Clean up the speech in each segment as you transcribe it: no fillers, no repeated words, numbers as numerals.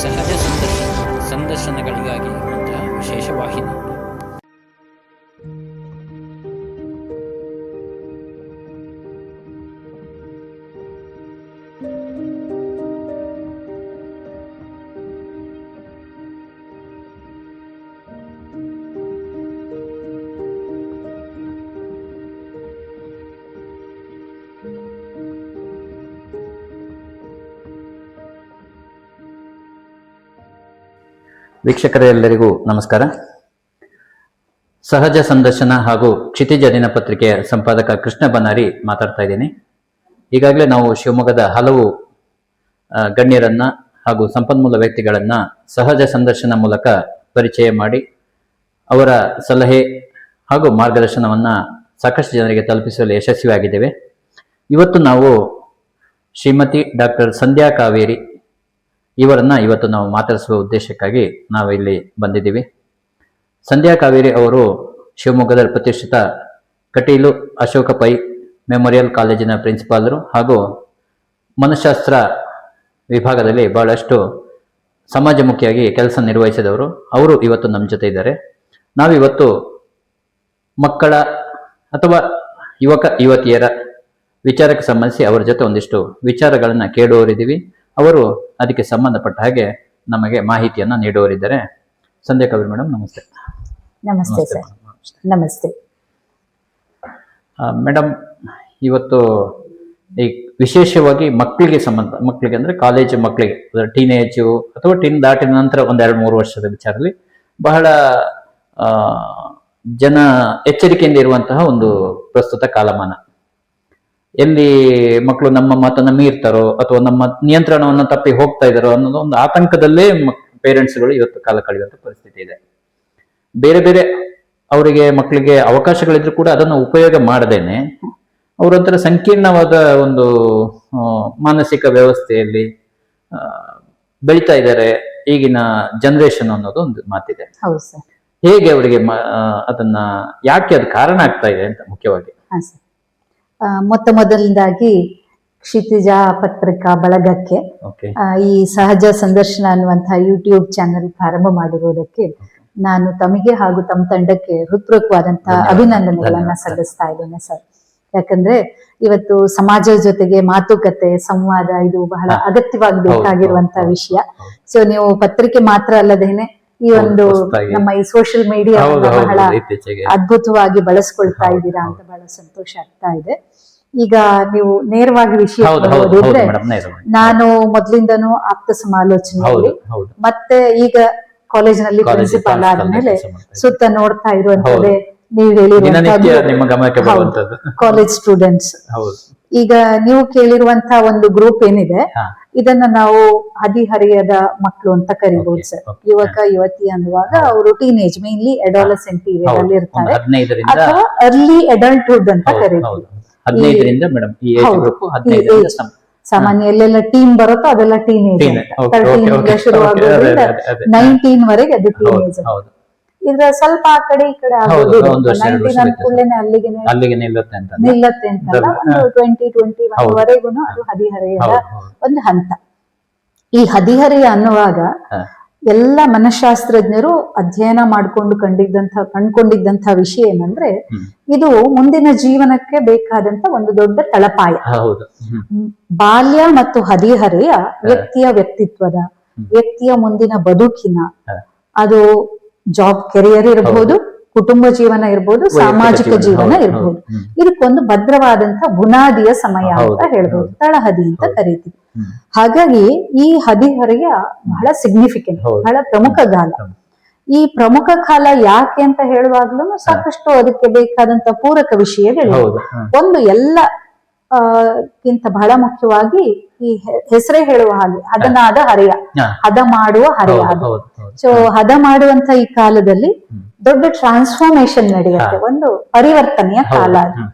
ಸಹಜ ಸಂದರ್ಶನಗಳಿಗಾಗಿ ಇರುವಂತಹ ವಿಶೇಷ ವಾಹಿನಿ. ವೀಕ್ಷಕರೆಲ್ಲರಿಗೂ ನಮಸ್ಕಾರ. ಸಹಜ ಸಂದರ್ಶನ ಹಾಗೂ ಕ್ಷಿತಿಜ ದಿನಪತ್ರಿಕೆಯ ಸಂಪಾದಕ ಕೃಷ್ಣ ಬನ್ನಾರಿ ಮಾತಾಡ್ತಾ ಇದ್ದೀನಿ. ಈಗಾಗಲೇ ನಾವು ಶಿವಮೊಗ್ಗದ ಹಲವು ಗಣ್ಯರನ್ನ ಹಾಗೂ ಸಂಪನ್ಮೂಲ ವ್ಯಕ್ತಿಗಳನ್ನ ಸಹಜ ಸಂದರ್ಶನ ಮೂಲಕ ಪರಿಚಯ ಮಾಡಿ ಅವರ ಸಲಹೆ ಹಾಗೂ ಮಾರ್ಗದರ್ಶನವನ್ನ ಸಾಕಷ್ಟು ಜನರಿಗೆ ತಲುಪಿಸಲು ಯಶಸ್ವಿಯಾಗಿದ್ದೇವೆ. ಇವತ್ತು ನಾವು ಶ್ರೀಮತಿ ಡಾಕ್ಟರ್ ಸಂಧ್ಯಾ ಕಾವೇರಿ ಇವರನ್ನ ಇವತ್ತು ನಾವು ಮಾತಾಡಿಸುವ ಉದ್ದೇಶಕ್ಕಾಗಿ ನಾವು ಇಲ್ಲಿ ಬಂದಿದ್ದೀವಿ. ಸಂಧ್ಯಾ ಕಾವೇರಿ ಅವರು ಶಿವಮೊಗ್ಗದ ಪ್ರತಿಷ್ಠಿತ ಕಟೀಲು ಅಶೋಕ ಪೈ ಮೆಮೋರಿಯಲ್ ಕಾಲೇಜಿನ ಪ್ರಿನ್ಸಿಪಾಲರು ಹಾಗೂ ಮನಃಶಾಸ್ತ್ರ ವಿಭಾಗದಲ್ಲಿ ಬಹಳಷ್ಟು ಸಮಾಜಮುಖಿಯಾಗಿ ಕೆಲಸ ನಿರ್ವಹಿಸಿದವರು. ಅವರು ಇವತ್ತು ನಮ್ಮ ಜೊತೆ ಇದ್ದಾರೆ. ನಾವಿವತ್ತು ಮಕ್ಕಳ ಅಥವಾ ಯುವತಿಯರ ವಿಚಾರಕ್ಕೆ ಸಂಬಂಧಿಸಿ ಅವರ ಜೊತೆ ಒಂದಿಷ್ಟು ವಿಚಾರಗಳನ್ನ ಕೇಳುವವರಿದ್ದೀವಿ. ಅವರು ಅದಕ್ಕೆ ಸಂಬಂಧಪಟ್ಟ ಹಾಗೆ ನಮಗೆ ಮಾಹಿತಿಯನ್ನ ನೀಡುವರಿದ್ದಾರೆ. ಸಂಧ್ಯಾ ಕಾವೇರಿ ಮೇಡಮ್, ನಮಸ್ತೆ. ನಮಸ್ತೆ ಸರ್. ನಮಸ್ತೆ ಮೇಡಮ್, ಇವತ್ತು ಈ ವಿಶೇಷವಾಗಿ ಮಕ್ಕಳಿಗೆ ಅಂದ್ರೆ ಕಾಲೇಜು ಮಕ್ಕಳಿಗೆ, ಟೀನೇಜು ಅಥವಾ ದಾಟಿದ ನಂತರ ಒಂದ್ 2-3 ವರ್ಷದ ವಿಚಾರದಲ್ಲಿ ಬಹಳ ಜನ ಎಚ್ಚರಿಕೆಯಿಂದ ಇರುವಂತಹ ಒಂದು ಪ್ರಸ್ತುತ ಕಾಲಮಾನ. ಎಲ್ಲಿ ಮಕ್ಕಳು ನಮ್ಮ ಮಾತನ್ನ ಮೀರ್ತಾರೋ ಅಥವಾ ನಮ್ಮ ನಿಯಂತ್ರಣವನ್ನು ತಪ್ಪಿ ಹೋಗ್ತಾ ಇದ್ದಾರೋ ಅನ್ನೋದು ಒಂದು ಆತಂಕದಲ್ಲೇ ಪೇರೆಂಟ್ಸ್ಗಳು ಇವತ್ತು ಕಾಲ ಕಳೆಯುವಂತ ಪರಿಸ್ಥಿತಿ ಇದೆ. ಬೇರೆ ಬೇರೆ ಅವರಿಗೆ ಮಕ್ಕಳಿಗೆ ಅವಕಾಶಗಳಿದ್ರು ಕೂಡ ಅದನ್ನು ಉಪಯೋಗ ಮಾಡದೇನೆ ಅವರೊಂಥರ ಸಂಕೀರ್ಣವಾದ ಒಂದು ಮಾನಸಿಕ ವ್ಯವಸ್ಥೆಯಲ್ಲಿ ಬೆಳೀತಾ ಇದ್ದಾರೆ ಈಗಿನ ಜನರೇಷನ್ ಅನ್ನೋದು ಒಂದು ಮಾತಿದೆ. ಹೇಗೆ ಅವರಿಗೆ ಅದನ್ನ ಯಾಕೆ ಅದು ಕಾರಣ ಆಗ್ತಾ ಇದೆ ಅಂತ ಮುಖ್ಯವಾಗಿ? ಮೊದಲನೇದಾಗಿ ಕ್ಷಿತಿಜ ಪತ್ರಿಕಾ ಬಳಗಕ್ಕೆ ಈ ಸಹಜ ಸಂದರ್ಶನ ಅನ್ನುವಂತಹ ಯೂಟ್ಯೂಬ್ ಚಾನೆಲ್ ಪ್ರಾರಂಭ ಮಾಡಿರುವುದಕ್ಕೆ ನಾನು ತಮಗೆ ಹಾಗೂ ತಮ್ಮ ತಂಡಕ್ಕೆ ಹೃತ್ಪೂರ್ವಕವಾದಂತಹ ಅಭಿನಂದನೆಗಳನ್ನ ಸಲ್ಲಿಸ್ತಾ ಇದ್ದೇನೆ ಸರ್. ಯಾಕಂದ್ರೆ ಇವತ್ತು ಸಮಾಜದ ಜೊತೆಗೆ ಮಾತುಕತೆ, ಸಂವಾದ ಇದು ಬಹಳ ಅಗತ್ಯವಾಗಿ ಬೇಕಾಗಿರುವಂತಹ ವಿಷಯ. ಸೊ ನೀವು ಪತ್ರಿಕೆ ಮಾತ್ರ ಅಲ್ಲದೇನೆ ಈ ಒಂದು ನಮ್ಮ ಈ ಸೋಷಿಯಲ್ ಮೀಡಿಯಾ ಬಹಳ ಅದ್ಭುತವಾಗಿ ಬಳಸ್ಕೊಳ್ತಾ ಇದ್ದೀರಾ ಅಂತ ಬಹಳ ಸಂತೋಷ ಆಗ್ತಾ ಇದೆ. ಈಗ ನೀವು ನೇರವಾಗಿ ವಿಷಯ ಓದಿದ್ರೆ, ನಾನು ಮೊದಲಿಂದನೂ ಆಪ್ತ ಸಮಾಲೋಚನೆಯಲ್ಲಿ ಮತ್ತೆ ಈಗ ಕಾಲೇಜಿನಲ್ಲಿ ಪ್ರಿನ್ಸಿಪಾಲ್ ಆದ್ಮೇಲೆ ಸುತ್ತ ನೋಡ್ತಾ ಇರುವಂತದ್ದೇ ನೀವು ಹೇಳಿರುವಂತಹ ಕಾಲೇಜ್ ಸ್ಟೂಡೆಂಟ್ಸ್. ಈಗ ನೀವು ಕೇಳಿರುವಂತಹ ಒಂದು ಗ್ರೂಪ್ ಏನಿದೆ, ಇದನ್ನ ನಾವು ಹದಿಹರೆಯದ ಮಕ್ಕಳು ಅಂತ ಕರಿಬಹುದು ಸರ್. ಯುವಕ ಯುವತಿ ಅನ್ನುವಾಗ ಅವರು ಟೀನೇಜ್, ಮೇನ್ಲಿ ಅಡಾಲಸೆಂಟ್ ಪೀರಿಯಡ್ ಅಲ್ಲಿ ಇರ್ತಾರೆ ಅಥವಾ ಅರ್ಲಿ ಅಡಲ್ಟ್ಹುಡ್ ಅಂತ ಕರೀಬಹುದು. ಸಾಮಾನ್ಯ ಎಲ್ಲೆಲ್ಲ ಟೀನ್ ಬರುತ್ತೋ ಅದೆಲ್ಲ ಟೀನೇಜ್. 13 ಶುರುವಾಗೋದ್ರಿಂದ 19 ವರೆಗೆ ಅದು ಟೀನೇಜ್. ಇದ್ರ ಸ್ವಲ್ಪ ಆ ಕಡೆ ಈ ಕಡೆ ಆಗೋದು 19 ಅನ್ಕೊಳ್ಳೇನೆ ಅಲ್ಲಿಗೆ ನಿಲ್ಲತ್ತೆ ಅಂತಲ್ಲ, ಒಂದು 20-21 ವರೆಗೂನು ಅದು ಹದಿಹರೆಯದ ಒಂದು ಹಂತ. ಈ ಹದಿಹರೆಯ ಅನ್ನುವಾಗ ಎಲ್ಲ ಮನಃಶಾಸ್ತ್ರಜ್ಞರು ಅಧ್ಯಯನ ಕಂಡ್ಕೊಂಡಿದ್ದಂತ ವಿಷಯ ಏನಂದ್ರೆ, ಇದು ಮುಂದಿನ ಜೀವನಕ್ಕೆ ಬೇಕಾದಂತ ಒಂದು ದೊಡ್ಡ ತಳಪಾಯ. ಬಾಲ್ಯ ಮತ್ತು ಹದಿಹರೆಯ ವ್ಯಕ್ತಿಯ ವ್ಯಕ್ತಿತ್ವದ, ವ್ಯಕ್ತಿಯ ಮುಂದಿನ ಬದುಕಿನ, ಅದು ಜಾಬ್ ಕೆರಿಯರ್ ಇರಬಹುದು, ಕುಟುಂಬ ಜೀವನ ಇರ್ಬೋದು, ಸಾಮಾಜಿಕ ಜೀವನ ಇರ್ಬೋದು, ಇದಕ್ಕೊಂದು ಭದ್ರವಾದಂತ ಬುನಾದಿಯ ಸಮಯ ಅಂತ ಹೇಳ್ಬೋದು, ತಳಹದಿ ಅಂತ ಕರೀತೀವಿ. ಹಾಗಾಗಿ ಈ ಹದಿಹರೆಯ ಬಹಳ ಸಿಗ್ನಿಫಿಕೆಂಟ್, ಬಹಳ ಪ್ರಮುಖ ಕಾಲ. ಈ ಪ್ರಮುಖ ಕಾಲ ಯಾಕೆ ಅಂತ ಹೇಳುವಾಗ್ಲೂ ಸಾಕಷ್ಟು ಅದಕ್ಕೆ ಬೇಕಾದಂತ ಪೂರಕ ವಿಷಯಗಳು. ಒಂದು ಎಲ್ಲ ಕಿಂತ ಬಹಳ ಮುಖ್ಯವಾಗಿ ಈ ಹೆಸರೇ ಹೇಳುವ ಹಾಗೆ ಹದನಾದ ಹರೆಯ, ಹದ ಮಾಡುವ ಹರೆಯ. ಸೊ ಹದ ಮಾಡುವಂತ ಈ ಕಾಲದಲ್ಲಿ ದೊಡ್ಡ ಟ್ರಾನ್ಸ್ಫಾರ್ಮೇಶನ್ ನಡೆಯುತ್ತೆ, ಒಂದು ಪರಿವರ್ತನೆಯ ಕಾಲ.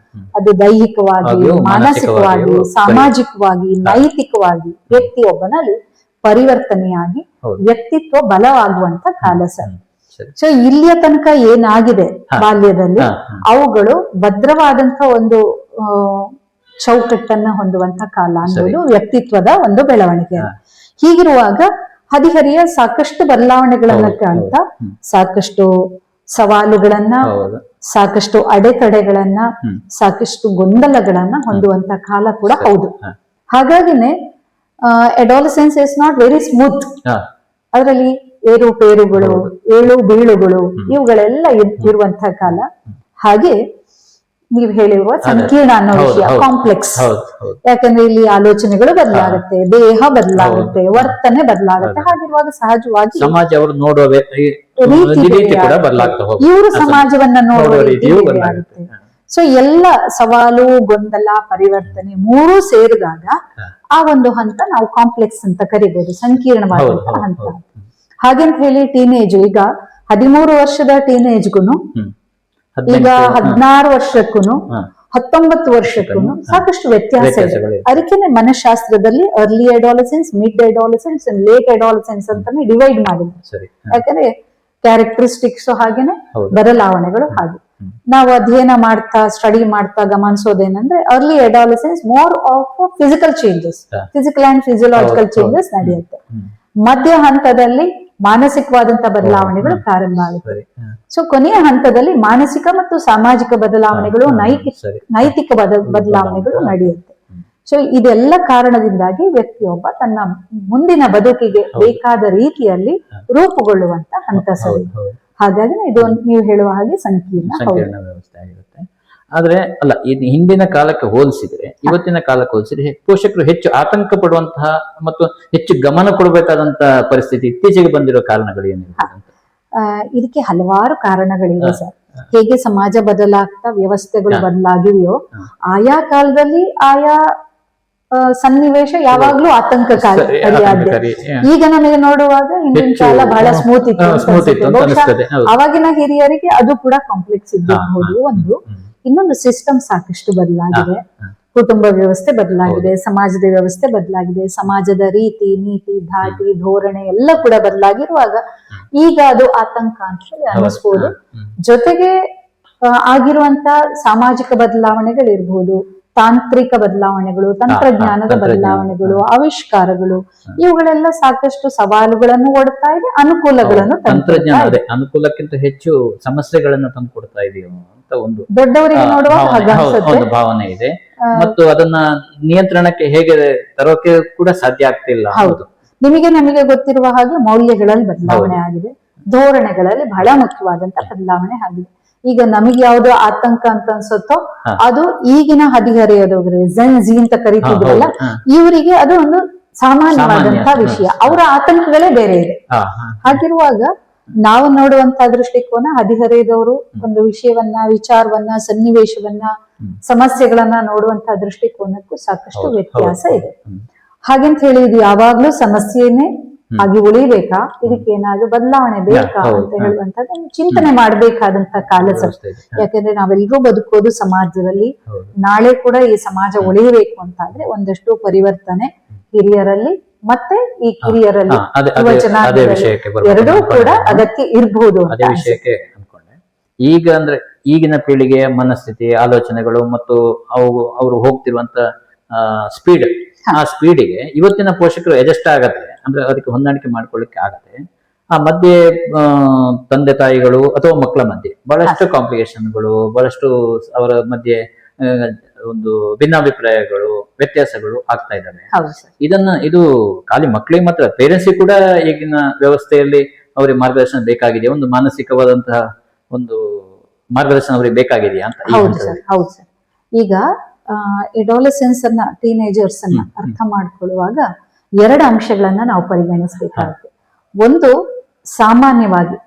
ಅದು ದೈಹಿಕವಾಗಿ, ಮಾನಸಿಕವಾಗಿ, ಸಾಮಾಜಿಕವಾಗಿ, ನೈತಿಕವಾಗಿ ವ್ಯಕ್ತಿಯೊಬ್ಬನಲ್ಲಿ ಪರಿವರ್ತನೆಯಾಗಿ ವ್ಯಕ್ತಿತ್ವ ಬಲವಾಗುವಂತ ಕಾಲ ಸರ್. ಸೊ ಇಲ್ಲಿಯ ತನಕ ಏನಾಗಿದೆ ಬಾಲ್ಯದಲ್ಲಿ, ಅವುಗಳು ಭದ್ರವಾದಂತ ಒಂದು ಚೌಕಟ್ಟನ್ನ ಹೊಂದುವಂತ ಕಾಲ ಅನ್ನೋದು ವ್ಯಕ್ತಿತ್ವದ ಒಂದು ಬೆಳವಣಿಗೆ. ಹೀಗಿರುವಾಗ ಹದಿಹರಿಯ ಸಾಕಷ್ಟು ಬದಲಾವಣೆಗಳನ್ನ ಕಾಣ್ತಾ ಸಾಕಷ್ಟು ಸವಾಲುಗಳನ್ನ, ಸಾಕಷ್ಟು ಅಡೆತಡೆಗಳನ್ನ, ಸಾಕಷ್ಟು ಗೊಂದಲಗಳನ್ನ ಹೊಂದುವಂತ ಕಾಲ ಕೂಡ ಹೌದು. ಹಾಗಾಗಿನೇ adolescence is not very smooth. ಅದರಲ್ಲಿ ಏರುಪೇರುಗಳು, ಏಳು ಬೀಳುಗಳು ಇವುಗಳೆಲ್ಲ ಇರುವಂತಹ ಕಾಲ. ಹಾಗೆ ನೀವು ಹೇಳಿರುವ ಸಂಕೀರ್ಣ ಅನ್ನೋ ವಿಷಯ ಕಾಂಪ್ಲೆಕ್ಸ್. ಯಾಕಂದ್ರೆ ಇಲ್ಲಿ ಆಲೋಚನೆಗಳು ಬದಲಾಗುತ್ತೆ, ದೇಹ ಬದಲಾಗುತ್ತೆ, ವರ್ತನೆ ಬದಲಾಗುತ್ತೆ. ಹಾಗಿರುವಾಗ ಸಹಜವಾಗಿ ಸಮಾಜ ಅವರು ನೋಡುವ ಇವರು ಸಮಾಜವನ್ನ ನೋಡುವ ರೀತಿ ಆಗುತ್ತೆ. ಸೊ ಎಲ್ಲ ಸವಾಲು, ಗೊಂದಲ, ಪರಿವರ್ತನೆ ಮೂರೂ ಸೇರಿದಾಗ ಆ ಒಂದು ಹಂತ ನಾವು ಕಾಂಪ್ಲೆಕ್ಸ್ ಅಂತ ಕರಿಬಹುದು, ಸಂಕೀರ್ಣವಾದಂತಹ ಹಂತ. ಹಾಗೆಂತ ಹೇಳಿ ಟೀನೇಜ್, ಈಗ 13 ವರ್ಷದ ಟೀನೇಜ್ಗುನು, ಈಗ 16 ವರ್ಷಕ್ಕೂ 19 ವರ್ಷಕ್ಕೂ ಸಾಕಷ್ಟು ವ್ಯತ್ಯಾಸ ಇದೆ. ಅದಕ್ಕೆ ಮನಃಶಾಸ್ತ್ರದಲ್ಲಿ early adolescence, mid adolescence, late adolescence ಅಂತಾನೆ ಡಿವೈಡ್ ಮಾಡಿದ್ರು. ಯಾಕಂದ್ರೆ ಕ್ಯಾರೆಕ್ಟರಿಸ್ಟಿಕ್ಸ್ ಹಾಗೇನೆ ಬದಲಾವಣೆಗಳು ಹಾಗೆ. ನಾವು ಅಧ್ಯಯನ ಮಾಡ್ತಾ, ಸ್ಟಡಿ ಮಾಡ್ತಾ ಗಮನಿಸೋದೇನಂದ್ರೆ early adolescence more of physical changes, physical and physiological changes ನಡೆಯುತ್ತೆ. ಮಧ್ಯ ಹಂತದಲ್ಲಿ ಮಾನಸಿಕವಾದಂತ ಬದಲಾವಣೆಗಳು ಪ್ರಾರಂಭ ಆಗುತ್ತವೆ. ಸೊ ಕೊನೆಯ ಹಂತದಲ್ಲಿ ಮಾನಸಿಕ ಮತ್ತು ಸಾಮಾಜಿಕ ಬದಲಾವಣೆಗಳು, ನೈತಿಕ ಬದಲಾವಣೆಗಳು ನಡೆಯುತ್ತೆ. ಸೊ ಇದೆಲ್ಲ ಕಾರಣದಿಂದಾಗಿ ವ್ಯಕ್ತಿಯೊಬ್ಬ ತನ್ನ ಮುಂದಿನ ಬದುಕಿಗೆ ಬೇಕಾದ ರೀತಿಯಲ್ಲಿ ರೂಪುಗೊಳ್ಳುವಂತ ಹಂತ ಸರಿ. ಹಾಗಾಗಿ ಇದು ನೀವು ಹೇಳುವ ಹಾಗೆ ಸಂಕೀರ್ಣ ವ್ಯವಸ್ಥೆ ಆಗಿರುತ್ತೆ. ಆದ್ರೆ ಅಲ್ಲ, ಹಿಂದಿನ ಕಾಲಕ್ಕೆ ಹೋಲಿಸಿದ್ರೆ ಇವತ್ತಿನ ಕಾಲಕ್ಕೆ ಹೋಲಿಸಿದ್ರೆ ಪೋಷಕರು ಹೆಚ್ಚು ಆತಂಕ ಪಡುವಂತಹ ಮತ್ತು ಹೆಚ್ಚು ಗಮನ ಕೊಡಬೇಕಾದಂತಹ ಪರಿಸ್ಥಿತಿ ಇತ್ತೀಚೆಗೆ ಬಂದಿರೋ ಕಾರಣಗಳು ಏನಿದೆ? ಇದಕ್ಕೆ ಹಲವಾರು ಕಾರಣಗಳಿವೆ ಸರ್. ಹೇಗೆ ಸಮಾಜ ಬದಲಾಗ್ತಾ ವ್ಯವಸ್ಥೆಗಳು ಬದಲಾಗಿವೆಯೋ, ಆಯಾ ಕಾಲದಲ್ಲಿ ಆಯಾ ಸನ್ನಿವೇಶ ಯಾವಾಗ್ಲೂ ಆತಂಕಕಾರಿ. ಈಗ ನಮಗೆ ನೋಡುವಾಗ ಹಿಂದಿನ ಕಾಲ ಬಹಳ ಸ್ಮೂತ್ ಇತ್ತು, ಅವಾಗಿನ ಹಿರಿಯರಿಗೆ ಅದು ಕೂಡ ಕಾಂಪ್ಲೆಕ್ಸ್ ಇದ್ದಿರಬಹುದು. ಒಂದು ಇನ್ನೊಂದು ಸಿಸ್ಟಮ್ ಸಾಕಷ್ಟು ಬದಲಾಗಿದೆ, ಕುಟುಂಬ ವ್ಯವಸ್ಥೆ ಬದಲಾಗಿದೆ, ಸಮಾಜದ ವ್ಯವಸ್ಥೆ ಬದಲಾಗಿದೆ, ಸಮಾಜದ ರೀತಿ ನೀತಿ ಧಾಟಿ ಧೋರಣೆ ಎಲ್ಲ ಕೂಡ ಬದಲಾಗಿರುವಾಗ ಈಗ ಅದು ಆತಂಕ ಅಂತ ಹೇಳಿ ಅನ್ನಿಸ್ಬೋದು. ಜೊತೆಗೆ ಆಗಿರುವಂತ ಸಾಮಾಜಿಕ ಬದಲಾವಣೆಗಳಿರ್ಬೋದು, ತಾಂತ್ರಿಕ ಬದಲಾವಣೆಗಳು, ತಂತ್ರಜ್ಞಾನದ ಬದಲಾವಣೆಗಳು, ಆವಿಷ್ಕಾರಗಳು, ಇವುಗಳೆಲ್ಲ ಸಾಕಷ್ಟು ಸವಾಲುಗಳನ್ನು ಒಡ್ತಾ ಇದೆ, ಅನುಕೂಲಗಳನ್ನು ತಂತ್ರಜ್ಞಾನ ಅನುಕೂಲಕ್ಕಿಂತ ಹೆಚ್ಚು ಸಮಸ್ಯೆಗಳನ್ನು ತಂದು ಕೊಡ್ತಾ ಇದೆಯೋ ಅಂತ ಒಂದು ದೊಡ್ಡವರಿಗೆ ನೋಡುವ ಭಾವನೆ ಇದೆ. ಮತ್ತು ಅದನ್ನ ನಿಯಂತ್ರಣಕ್ಕೆ ಹೇಗೆ ತರೋಕೆ ಕೂಡ ಸಾಧ್ಯ ಆಗ್ತಿಲ್ಲ. ಹೌದು, ನಮಗೆ ಗೊತ್ತಿರುವ ಹಾಗೆ ಮೌಲ್ಯಗಳಲ್ಲಿ ಬದಲಾವಣೆ ಆಗಿದೆ, ಧೋರಣೆಗಳಲ್ಲಿ ಬಹಳ ಮುಖ್ಯವಾದಂತ ಬದಲಾವಣೆ ಆಗಿದೆ. ಈಗ ನಮಗೆ ಯಾವ್ದು ಆತಂಕ ಅಂತ ಅನ್ಸುತ್ತೋ ಅದು ಈಗಿನ ಹದಿಹರೆಯದವರಿಗೆ ಜೆನ್ಜಿ ಅಂತ ಕರೀತಿದ್ರಲ್ಲ, ಇವರಿಗೆ ಅದು ಒಂದು ಸಾಮಾನ್ಯವಾದಂತಹ ವಿಷಯ. ಅವರ ಆತಂಕಗಳೇ ಬೇರೆ ಇದೆ. ಹಾಗಿರುವಾಗ ನಾವು ನೋಡುವಂತಹ ದೃಷ್ಟಿಕೋನ, ಹದಿಹರೆಯದವರು ಒಂದು ವಿಷಯವನ್ನ, ವಿಚಾರವನ್ನ, ಸನ್ನಿವೇಶವನ್ನ, ಸಮಸ್ಯೆಗಳನ್ನ ನೋಡುವಂತಹ ದೃಷ್ಟಿಕೋನಕ್ಕೂ ಸಾಕಷ್ಟು ವ್ಯತ್ಯಾಸ ಇದೆ. ಹಾಗೆಂತ ಹೇಳಿ ಇದು ಯಾವಾಗ್ಲೂ ಸಮಸ್ಯೆನೇ ಆಗಿ ಉಳಿಬೇಕಾ, ಇದಕ್ಕೆ ಏನಾದ್ರೂ ಬದಲಾವಣೆ ಬೇಕಾ ಅಂತ ಹೇಳುವಂತದ್ದು ಚಿಂತನೆ ಮಾಡ್ಬೇಕಾದಂತ ಕಾಲ ಸರ್. ಯಾಕಂದ್ರೆ ನಾವೆಲ್ಲರೂ ಬದುಕೋದು ಸಮಾಜದಲ್ಲಿ, ನಾಳೆ ಕೂಡ ಈ ಸಮಾಜ ಉಳಿಯಬೇಕು ಅಂತ ಆದ್ರೆ ಒಂದಷ್ಟು ಪರಿವರ್ತನೆ ಹಿರಿಯರಲ್ಲಿ ಮತ್ತೆ ಈ ಕಿರಿಯರಲ್ಲಿ ಎರಡೂ ಕೂಡ ಅಗತ್ಯ ಇರಬಹುದು. ಅದೇ ವಿಷಯಕ್ಕೆ ಅನ್ಕೊಂಡೆ. ಈಗ ಅಂದ್ರೆ ಈಗಿನ ಪೀಳಿಗೆಯ ಮನಸ್ಥಿತಿ, ಆಲೋಚನೆಗಳು ಮತ್ತು ಅವರು ಹೋಗ್ತಿರುವಂತ ಸ್ಪೀಡ್, ಆ ಸ್ಪೀಡಿಗೆ ಇವತ್ತಿನ ಪೋಷಕರು ಅಡ್ಜಸ್ಟ್ ಆಗತ್ತೆ, ಅಂದ್ರೆ ಅದಕ್ಕೆ ಹೊಂದಾಣಿಕೆ ಮಾಡ್ಕೊಳ್ಳಿಕ್ಕೆ ಆಗತ್ತೆ. ಆ ಮಧ್ಯೆ ತಂದೆ ತಾಯಿಗಳು ಅಥವಾ ಮಕ್ಕಳ ಮಧ್ಯೆ ಬಹಳಷ್ಟು ಕಾಂಪ್ಲಿಕೇಶನ್ಗಳು, ಬಹಳಷ್ಟು ಅವರ ಮಧ್ಯೆ ಒಂದು ಭಿನ್ನಾಭಿಪ್ರಾಯಗಳು, ವ್ಯತ್ಯಾಸಗಳು ಆಗ್ತಾ ಇದ್ದಾವೆ. ಇದು ಖಾಲಿ ಮಕ್ಕಳಿಗೆ ಮಾತ್ರ, ಪೇರೆಂಟ್ಸ್ ಕೂಡ ಈಗಿನ ವ್ಯವಸ್ಥೆಯಲ್ಲಿ ಅವರಿಗೆ ಮಾರ್ಗದರ್ಶನ ಬೇಕಾಗಿದೆ, ಒಂದು ಮಾನಸಿಕವಾದಂತಹ ಒಂದು ಮಾರ್ಗದರ್ಶನ ಅವರಿಗೆ ಬೇಕಾಗಿದೆಯಾ ಅಂತ. ಹೌದು ಸರ್. ಈಗ ಎಡಾಲಸೆನ್ಸ್ ಅನ್ನ, ಟೀನೇಜರ್ಸ್ ಅನ್ನ ಅರ್ಥ ಮಾಡ್ಕೊಳ್ಳುವಾಗ ಎರಡು ಅಂಶಗಳನ್ನ ನಾವು ಪರಿಗಣಿಸಬೇಕಾಗುತ್ತೆ. ಒಂದು, ಸಾಮಾನ್ಯವಾಗಿ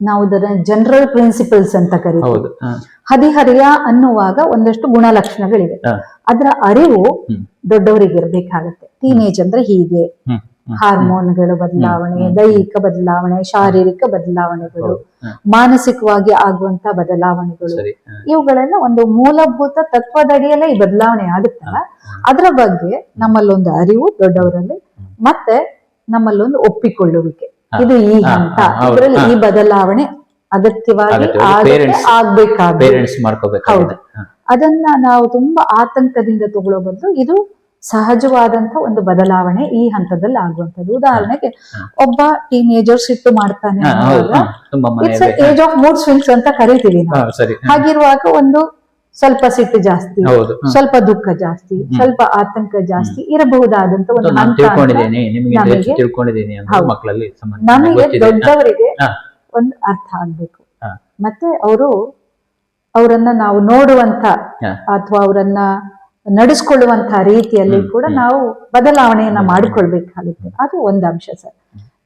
ನಾವು ಜನರಲ್ ಪ್ರಿನ್ಸಿಪಲ್ಸ್ ಅಂತ ಕರೀತೀವಿ. ಹದಿಹರೆಯ ಅನ್ನುವಾಗ ಒಂದಷ್ಟು ಗುಣಲಕ್ಷಣಗಳಿವೆ, ಅದರ ಅರಿವು ದೊಡ್ಡವರಿಗೆ ಇರ್ಬೇಕಾಗತ್ತೆ. ಟೀನೇಜ್ ಅಂದ್ರೆ ಹೀಗೆ ಹಾರ್ಮೋನ್ಗಳು ಬದಲಾವಣೆ, ದೈಹಿಕ ಬದಲಾವಣೆ, ಶಾರೀರಿಕ ಬದಲಾವಣೆಗಳು, ಮಾನಸಿಕವಾಗಿ ಆಗುವಂತ ಬದಲಾವಣೆಗಳು, ಇವುಗಳೆಲ್ಲ ಒಂದು ಮೂಲಭೂತ ತತ್ವದಡಿಯಲ್ಲೇ ಈ ಬದಲಾವಣೆ ಆಗುತ್ತಲ್ಲ, ಅದರ ಬಗ್ಗೆ ನಮ್ಮಲ್ಲೊಂದು ಅರಿವು ದೊಡ್ಡವರಲ್ಲಿ, ಮತ್ತೆ ನಮ್ಮಲ್ಲೊಂದು ಒಪ್ಪಿಕೊಳ್ಳುವಿಕೆ. ಇದು ಈ ಹಂತ, ಇದರಲ್ಲಿ ಈ ಬದಲಾವಣೆ ಅಗತ್ಯವಾಗಿ ಆಗ್ಬೇಕಾಗುತ್ತೆ. ಅದನ್ನ ನಾವು ತುಂಬಾ ಆತಂಕದಿಂದ ತಗೊಳ್ಳೋ ಬದಲು ಇದು ಸಹಜವಾದಂತ ಒಂದು ಬದಲಾವಣೆ ಈ ಹಂತದಲ್ಲಿ ಆಗುವಂತದ್ದು. ಉದಾಹರಣೆಗೆ ಒಬ್ಬ ಟೀನೇಜರ್ ಸಿಟ್ಟು ಮಾಡ್ತಾನೆ, ಏಜ್ ಆಫ್ ಮೂಡ್ ಸ್ವಿಂಗ್ಸ್ ಅಂತ ಕರಿತೀವಿ ನಾವು. ಹಾಗಿರುವಾಗ ಒಂದು ಸ್ವಲ್ಪ ಸಿಟ್ಟು ಜಾಸ್ತಿ, ಸ್ವಲ್ಪ ದುಃಖ ಜಾಸ್ತಿ, ಸ್ವಲ್ಪ ಆತಂಕ ಜಾಸ್ತಿ ಇರಬಹುದಾದಂತ ಒಂದು ನಮಗೆ ದೊಡ್ಡವರಿಗೆ ಒಂದು ಅರ್ಥ ಆಗ್ಬೇಕು. ಮತ್ತೆ ಅವರನ್ನ ನಾವು ನೋಡುವಂತ ಅಥವಾ ಅವರನ್ನ ನಡೆಸ್ಕೊಳ್ಳುವಂತ ರೀತಿಯಲ್ಲಿ ಕೂಡ ನಾವು ಬದಲಾವಣೆಯನ್ನ ಮಾಡಿಕೊಳ್ಬೇಕಾಗುತ್ತೆ. ಅದು ಒಂದು ಅಂಶ ಸರ್.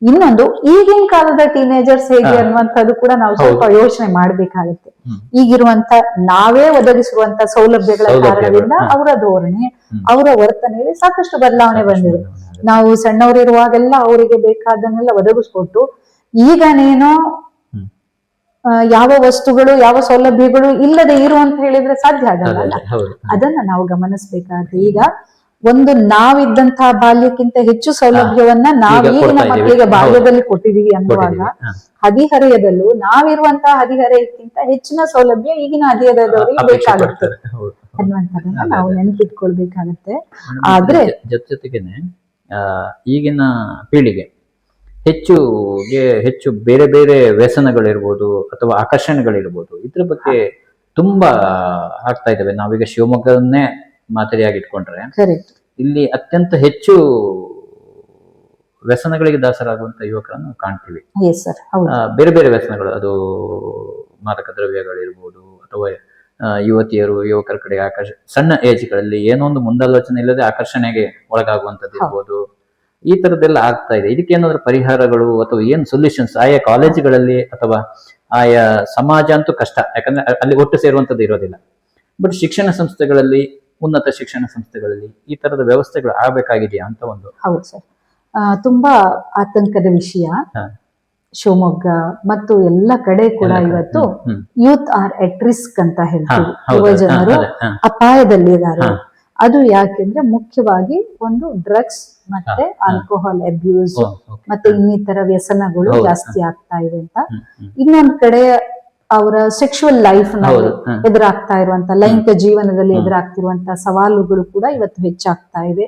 ಇನ್ನೊಂದು, ಈಗಿನ ಕಾಲದ ಟೀನೇಜರ್ಸ್ ಹೇಗೆ ಅನ್ನುವಂಥದ್ದು ಕೂಡ ನಾವು ಸ್ವಲ್ಪ ಯೋಚನೆ ಮಾಡ್ಬೇಕಾಗುತ್ತೆ. ಈಗಿರುವಂತ ನಾವೇ ಒದಗಿಸುವಂತ ಸೌಲಭ್ಯಗಳ ಕಾರಣದಿಂದ ಅವರ ಧೋರಣೆ, ಅವರ ವರ್ತನೆಯಲ್ಲಿ ಸಾಕಷ್ಟು ಬದಲಾವಣೆ ಬಂದಿದೆ. ನಾವು ಸಣ್ಣವರಿರುವಾಗೆಲ್ಲ ಅವರಿಗೆ ಬೇಕಾದನ್ನೆಲ್ಲ ಒದಗಿಸ್ಕೊಟ್ಟು ಈಗನೇನೋ ಯಾವ ವಸ್ತುಗಳು, ಯಾವ ಸೌಲಭ್ಯಗಳು ಇಲ್ಲದೆ ಇರು ಅಂತ ಹೇಳಿದ್ರೆ ಸಾಧ್ಯ ಆಗಲ್ಲ. ಅದನ್ನ ನಾವು ಗಮನಿಸಬೇಕಾಗುತ್ತೆ. ಈಗ ಒಂದು ನಾವಿದ್ದಂತಹ ಬಾಲ್ಯಕ್ಕಿಂತ ಹೆಚ್ಚು ಸೌಲಭ್ಯವನ್ನ ನಾವು ಈಗಿನ ಮಕ್ಕಳಿಗೆ ಬಾಲ್ಯದಲ್ಲಿ ಕೊಟ್ಟಿದೀವಿ ಅನ್ನುವಾಗ, ಹದಿಹರೆಯದಲ್ಲೂ ನಾವಿರುವಂತಹ ಹದಿಹರೆಯಕ್ಕಿಂತ ಹೆಚ್ಚಿನ ಸೌಲಭ್ಯ ಈಗಿನ ಹದಿಹರೆಯದವರಿಗೆ ಬೇಕಾಗುತ್ತೆ ಅನ್ನುವಂಥದ್ದನ್ನ ನಾವು ನೆನಪಿಟ್ಕೊಳ್ಬೇಕಾಗತ್ತೆ. ಆದ್ರೆ ಜೊತೆಗೇನೆ ಈಗಿನ ಪೀಳಿಗೆ ಹೆಚ್ಚು ಬೇರೆ ಬೇರೆ ವ್ಯಸನಗಳಿರ್ಬೋದು ಅಥವಾ ಆಕರ್ಷಣೆಗಳಿರ್ಬೋದು, ಇದ್ರ ಬಗ್ಗೆ ತುಂಬಾ ಆಗ್ತಾ ಇದ್ದಾವೆ. ನಾವೀಗ ಶಿವಮೊಗ್ಗವನ್ನೇ ಮಾದರಿಯಾಗಿಟ್ಕೊಂಡ್ರೆ ಇಲ್ಲಿ ಅತ್ಯಂತ ಹೆಚ್ಚು ವ್ಯಸನಗಳಿಗೆ ದಾಸರಾಗುವಂತ ಯುವಕರನ್ನು ಕಾಣ್ತೀವಿ. ಬೇರೆ ಬೇರೆ ವ್ಯಸನಗಳು, ಅದು ಮಾದಕ ದ್ರವ್ಯಗಳಿರ್ಬೋದು ಅಥವಾ ಯುವಕರ ಕಡೆ ಸಣ್ಣ ಏಜ್ಗಳಲ್ಲಿ ಏನೋ ಒಂದು ಮುಂದಾಲೋಚನೆ ಇಲ್ಲದೆ ಆಕರ್ಷಣೆಗೆ ಒಳಗಾಗುವಂತದ್ದು ಇರ್ಬೋದು. ಈ ತರದ್ದೆಲ್ಲ ಆಗ್ತಾ ಇದೆ. ಇದಕ್ಕೆ ಏನಾದ್ರು ಪರಿಹಾರಗಳು ಅಥವಾ ಏನ್ ಸೊಲ್ಯೂಷನ್ಸ್ ಆಯಾ ಕಾಲೇಜುಗಳಲ್ಲಿ ಅಥವಾ ಆಯಾ ಸಮಾಜ ಅಂತೂ ಕಷ್ಟ, ಯಾಕಂದ್ರೆ ಅಲ್ಲಿ ಒಟ್ಟು ಸೇರುವಂತದ್ದು ಇರೋದಿಲ್ಲ. ಬಟ್ ಶಿಕ್ಷಣ ಸಂಸ್ಥೆಗಳಲ್ಲಿ, ಉನ್ನತ ಶಿಕ್ಷಣ ಸಂಸ್ಥೆಗಳಲ್ಲಿ ಈ ತರದ ವ್ಯವಸ್ಥೆಗಳು ಆಗ್ಬೇಕಾಗಿದೆಯಾ ಅಂತ ಒಂದು. ಹೌದು ಸರ್, ತುಂಬಾ ಆತಂಕದ ವಿಷಯ. ಶಿವಮೊಗ್ಗ ಮತ್ತು ಎಲ್ಲ ಕಡೆ ಕೂಡ ಇವತ್ತು ಯೂತ್ ಆರ್ ಎಟ್ ರಿಸ್ಕ್ ಅಂತ ಹೇಳ್ತೀವಿ. ಯುವ ಜನರು ಅಪಾಯದಲ್ಲಿದ್ದಾರೆ. ಅದು ಯಾಕೆಂದ್ರೆ ಮುಖ್ಯವಾಗಿ ಒಂದು ಡ್ರಗ್ಸ್ ಮತ್ತೆ ಆಲ್ಕೋಹಾಲ್ ಅಬ್ಯೂಸ್ ಮತ್ತೆ ಇನ್ನಿತರ ವ್ಯಸನಗಳು ಜಾಸ್ತಿ ಆಗ್ತಾ ಇವೆ ಅಂತ. ಇನ್ನೊಂದ್ ಕಡೆ ಅವರ ಸೆಕ್ಷುವಲ್ ಲೈಫ್ ನಲ್ಲಿ ಎದುರಾಗ್ತಾ ಇರುವಂತ, ಲೈಂಗಿಕ ಜೀವನದಲ್ಲಿ ಎದುರಾಗ್ತಿರುವಂತ ಸವಾಲುಗಳು ಕೂಡ ಇವತ್ತು ಹೆಚ್ಚಾಗ್ತಾ ಇವೆ.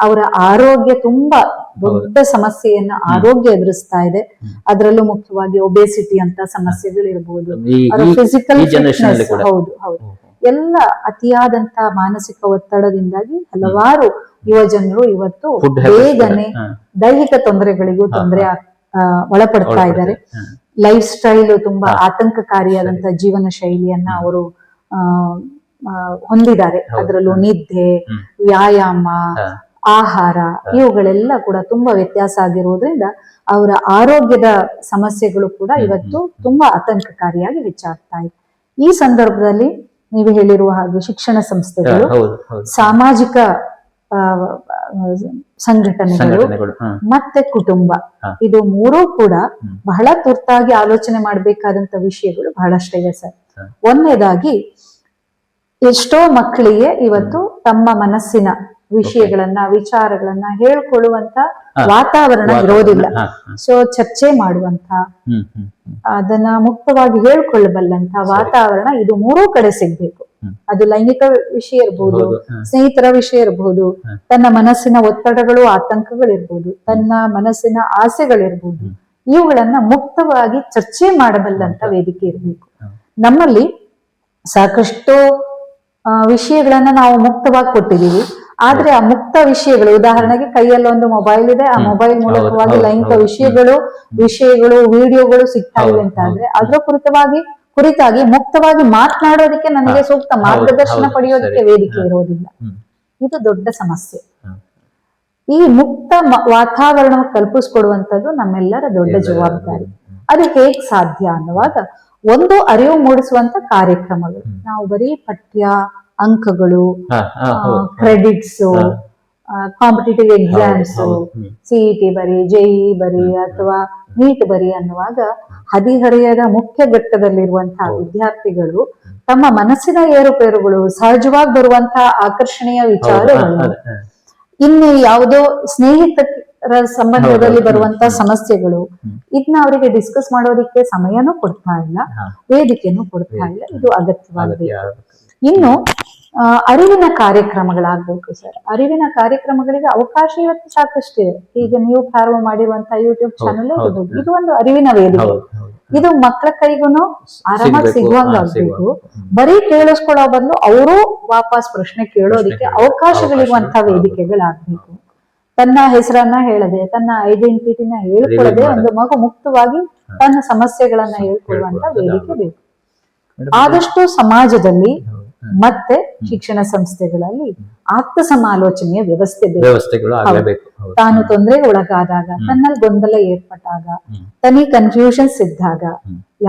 ಅವರ ಆರೋಗ್ಯ ತುಂಬಾ ದೊಡ್ಡ ಸಮಸ್ಯೆಯನ್ನ ಆರೋಗ್ಯ ಎದುರಿಸ್ತಾ ಇದೆ. ಅದರಲ್ಲೂ ಮುಖ್ಯವಾಗಿ ಒಬೆಸಿಟಿ ಅಂತ ಸಮಸ್ಯೆಗಳಿರ್ಬೋದು, ಫಿಸಿಕಲ್ ಫಿಟ್ನೆಸ್, ಹೌದು ಎಲ್ಲ ಅತಿಯಾದಂತ ಮಾನಸಿಕ ಒತ್ತಡದಿಂದಾಗಿ ಹಲವಾರು ಯುವ ಜನರು ಇವತ್ತು ಬೇಗನೆ ದೈಹಿಕ ತೊಂದರೆಗಳಿಗೂ ಒಳಪಡ್ತಾ ಇದ್ದಾರೆ. ಲೈಫ್ ಸ್ಟೈಲ್ ತುಂಬಾ ಆತಂಕಕಾರಿಯಾದಂತ ಜೀವನ ಶೈಲಿಯನ್ನ ಅವರು ಹೊಂದಿದ್ದಾರೆ. ಅದರಲ್ಲೂ ನಿದ್ದೆ, ವ್ಯಾಯಾಮ, ಆಹಾರ ಇವುಗಳೆಲ್ಲ ಕೂಡ ತುಂಬಾ ವ್ಯತ್ಯಾಸ ಆಗಿರುವುದರಿಂದ ಅವರ ಆರೋಗ್ಯದ ಸಮಸ್ಯೆಗಳು ಕೂಡ ಇವತ್ತು ತುಂಬಾ ಆತಂಕಕಾರಿಯಾಗಿ ಹೆಚ್ಚಾಗ್ತಾ ಇದೆ. ಈ ಸಂದರ್ಭದಲ್ಲಿ ನೀವು ಹೇಳಿರುವ ಹಾಗೆ ಶಿಕ್ಷಣ ಸಂಸ್ಥೆಗಳು, ಸಾಮಾಜಿಕ ಸಂಘಟನೆಗಳು ಮತ್ತೆ ಕುಟುಂಬ, ಇದು ಮೂರೂ ಕೂಡ ಬಹಳ ತುರ್ತಾಗಿ ಆಲೋಚನೆ ಮಾಡಬೇಕಾದಂತ ವಿಷಯಗಳು ಬಹಳಷ್ಟಿವೆ ಸರ್. ಒಂದನೇದಾಗಿ, ಎಷ್ಟೋ ಮಕ್ಕಳಿಗೆ ಇವತ್ತು ತಮ್ಮ ಮನಸ್ಸಿನ ವಿಷಯಗಳನ್ನ, ವಿಚಾರಗಳನ್ನ ಹೇಳ್ಕೊಳ್ಳುವಂತ ವಾತಾವರಣ ಇರೋದಿಲ್ಲ. ಸೊ ಚರ್ಚೆ ಮಾಡುವಂತ, ಅದನ್ನ ಮುಕ್ತವಾಗಿ ಹೇಳ್ಕೊಳ್ಳಬಲ್ಲಂತ ವಾತಾವರಣ ಇದು ಮೂರೂ ಕಡೆ ಸಿಗ್ಬೇಕು. ಅದು ಲೈಂಗಿಕ ವಿಷಯ ಇರ್ಬೋದು, ಸ್ನೇಹಿತರ ವಿಷಯ ಇರ್ಬೋದು, ತನ್ನ ಮನಸ್ಸಿನ ಒತ್ತಡಗಳು, ಆತಂಕಗಳಿರ್ಬೋದು, ತನ್ನ ಮನಸ್ಸಿನ ಆಸೆಗಳಿರ್ಬೋದು, ಇವುಗಳನ್ನ ಮುಕ್ತವಾಗಿ ಚರ್ಚೆ ಮಾಡಬಲ್ಲಂತ ವೇದಿಕೆ ಇರ್ಬೇಕು. ನಮ್ಮಲ್ಲಿ ಸಾಕಷ್ಟು ವಿಷಯಗಳನ್ನ ನಾವು ಮುಕ್ತವಾಗಿ ಕೊಟ್ಟಿದೀವಿ. ಆದ್ರೆ ಆ ಮುಕ್ತ ವಿಷಯಗಳು, ಉದಾಹರಣೆಗೆ ಕೈಯಲ್ಲಿ ಒಂದು ಮೊಬೈಲ್ ಇದೆ, ಆ ಮೊಬೈಲ್ ಮೂಲಕವಾಗಿ ಲೈಂಗಿಕ ವಿಷಯಗಳು ವಿಡಿಯೋಗಳು ಸಿಗ್ತಾ ಇವೆ ಅಂತ ಅಂದ್ರೆ ಅದರ ಕುರಿತಾಗಿ ಮುಕ್ತವಾಗಿ ಮಾತನಾಡೋದಕ್ಕೆ ನನಗೆ ಸೂಕ್ತ ಮಾರ್ಗದರ್ಶನ ಪಡೆಯೋದಕ್ಕೆ ವೇದಿಕೆ ಇರೋದಿಲ್ಲ. ಇದು ದೊಡ್ಡ ಸಮಸ್ಯೆ. ಈ ಮುಕ್ತ ವಾತಾವರಣ ಕಲ್ಪಿಸ್ಕೊಡುವಂತದ್ದು ನಮ್ಮೆಲ್ಲರ ದೊಡ್ಡ ಜವಾಬ್ದಾರಿ. ಅದು ಹೇಗ್ ಸಾಧ್ಯ ಅನ್ನುವಾಗ, ಒಂದು ಅರಿವು ಮೂಡಿಸುವಂತ ಕಾರ್ಯಕ್ರಮಗಳು. ನಾವು ಬರೀ ಪಠ್ಯ, ಅಂಕಗಳು, ಕ್ರೆಡಿಟ್ಸ್, ಕಾಂಪಿಟೇಟಿವ್ ಎಕ್ಸಾಮ್ಸ್, ಸಿಇಟಿ ಬರಿ, ಜೆಇ ಬರಿ ಅಥವಾ ನೀಟ್ ಬರಿ ಅನ್ನುವಾಗ ಹದಿಹರೆಯದ ಮುಖ್ಯ ಘಟ್ಟದಲ್ಲಿರುವಂತಹ ವಿದ್ಯಾರ್ಥಿಗಳು ತಮ್ಮ ಮನಸ್ಸಿನ ಏರುಪೇರುಗಳು, ಸಹಜವಾಗಿ ಬರುವಂತಹ ಆಕರ್ಷಣೆಯ ವಿಚಾರಗಳು, ಇನ್ನು ಯಾವುದೋ ಸ್ನೇಹಿತರ ಸಂಬಂಧದಲ್ಲಿ ಬರುವಂತಹ ಸಮಸ್ಯೆಗಳು, ಇದನ್ನ ಅವರಿಗೆ ಡಿಸ್ಕಸ್ ಮಾಡೋದಿಕ್ಕೆ ಸಮಯನೂ ಕೊಡ್ತಾ ಇಲ್ಲ, ವೇದಿಕೆನೂ ಕೊಡ್ತಾ ಇಲ್ಲ. ಇದು ಅಗತ್ಯವಾಗಬೇಕು. ಇನ್ನು ಅರಿವಿನ ಕಾರ್ಯಕ್ರಮಗಳಾಗ್ಬೇಕು ಸರ್. ಅರಿವಿನ ಕಾರ್ಯಕ್ರಮಗಳಿಗೆ ಅವಕಾಶ ಇವತ್ತು ಸಾಕಷ್ಟಿದೆ. ಈಗ ನೀವು ಪ್ರಾರಂಭ ಮಾಡಿರುವಂತಹ ಯೂಟ್ಯೂಬ್ ಚಾನಲ್ ಇರ್ಬೋದು, ಇದು ಒಂದು ಅರಿವಿನ ವೇದಿಕೆ. ಇದು ಮಕ್ಕಳ ಕೈಗೂ ಆರಾಮಾಗಿ ಸಿಗುವಂಗಾಗ್ಬೇಕು. ಬರೀ ಕೇಳಿಸ್ಕೊಳ್ಳೋ ಬದಲು ಅವರು ವಾಪಸ್ ಪ್ರಶ್ನೆ ಕೇಳೋದಿಕ್ಕೆ ಅವಕಾಶಗಳಿರುವಂತಹ ವೇದಿಕೆಗಳಾಗ್ಬೇಕು. ತನ್ನ ಹೆಸರನ್ನ ಹೇಳದೆ, ತನ್ನ ಐಡೆಂಟಿಟಿನ ಹೇಳ್ಕೊಳ್ಳದೆ ಒಂದು ಮಗು ಮುಕ್ತವಾಗಿ ತನ್ನ ಸಮಸ್ಯೆಗಳನ್ನ ಹೇಳ್ಕೊಳ್ಳುವಂತ ವೇದಿಕೆ ಬೇಕು. ಆದಷ್ಟು ಸಮಾಜದಲ್ಲಿ ಮತ್ತೆ ಶಿಕ್ಷಣ ಸಂಸ್ಥೆಗಳಲ್ಲಿ ಆಪ್ತ ಸಮಾಲೋಚನೆಯ ವ್ಯವಸ್ಥೆಗಳು ತಾನು ತೊಂದರೆಗೆ ಒಳಗಾದಾಗ, ತನ್ನಲ್ಲಿ ಗೊಂದಲ ಏರ್ಪಟ್ಟಾಗ, ತನಗೆ ಕನ್ಫ್ಯೂಷನ್ಸ್ ಇದ್ದಾಗ,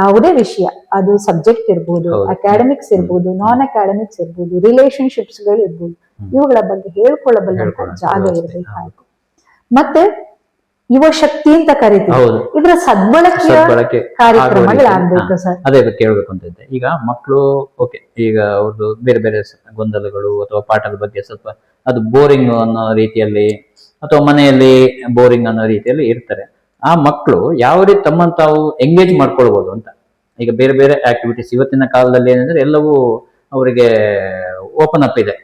ಯಾವುದೇ ವಿಷಯ ಅದು ಸಬ್ಜೆಕ್ಟ್ ಇರ್ಬೋದು, ಅಕಾಡೆಮಿಕ್ಸ್ ಇರ್ಬೋದು, ನಾನ್ ಅಕಾಡೆಮಿಕ್ಸ್ ಇರ್ಬೋದು, ರಿಲೇಶನ್ಶಿಪ್ಸ್ ಗಳು ಇರ್ಬೋದು, ಇವುಗಳ ಬಗ್ಗೆ ಹೇಳ್ಕೊಳ್ಳಬಲ್ಲಂತ ಜಾಗ ಇರಬೇಕಾಯ್ತು. ಮತ್ತೆ ಯುವ ಶಕ್ತಿ ಅಂತ ಕರಿತೀವಿ, ಇದರ ಸದ್ಬಳಕೆ ಕಾರ್ಯಕ್ರಮಗಳಾಗ್ಬೇಕು ಸರ್. ಅದೇ ಕೇಳ್ಬೇಕು ಅಂತ ಇದ್ದೆ. ಈಗ ಮಕ್ಕಳು ಓಕೆ, ಈಗ ಅವ್ರದ್ದು ಬೇರೆ ಬೇರೆ ಗೊಂದಲಗಳು ಅಥವಾ ಪಾಠದ ಬಗ್ಗೆ ಸ್ವಲ್ಪ ಅದು ಬೋರಿಂಗ್ ಅನ್ನೋ ರೀತಿಯಲ್ಲಿ ಅಥವಾ ಮನೆಯಲ್ಲಿ ಬೋರಿಂಗ್ ಅನ್ನೋ ರೀತಿಯಲ್ಲಿ ಇರ್ತಾರೆ. ಆ ಮಕ್ಕಳು ಯಾವ ರೀತಿ ತಮ್ಮನ್ನು ತಾವು ಎಂಗೇಜ್ ಮಾಡ್ಕೊಳ್ಬಹುದು ಅಂತ. ಈಗ ಬೇರೆ ಬೇರೆ ಆಕ್ಟಿವಿಟೀಸ್ ಇವತ್ತಿನ ಕಾಲದಲ್ಲಿ ಏನಂದ್ರೆ ಎಲ್ಲವೂ ಅವರಿಗೆ ಓಪನ್ ಅಪ್ ಇದೆ.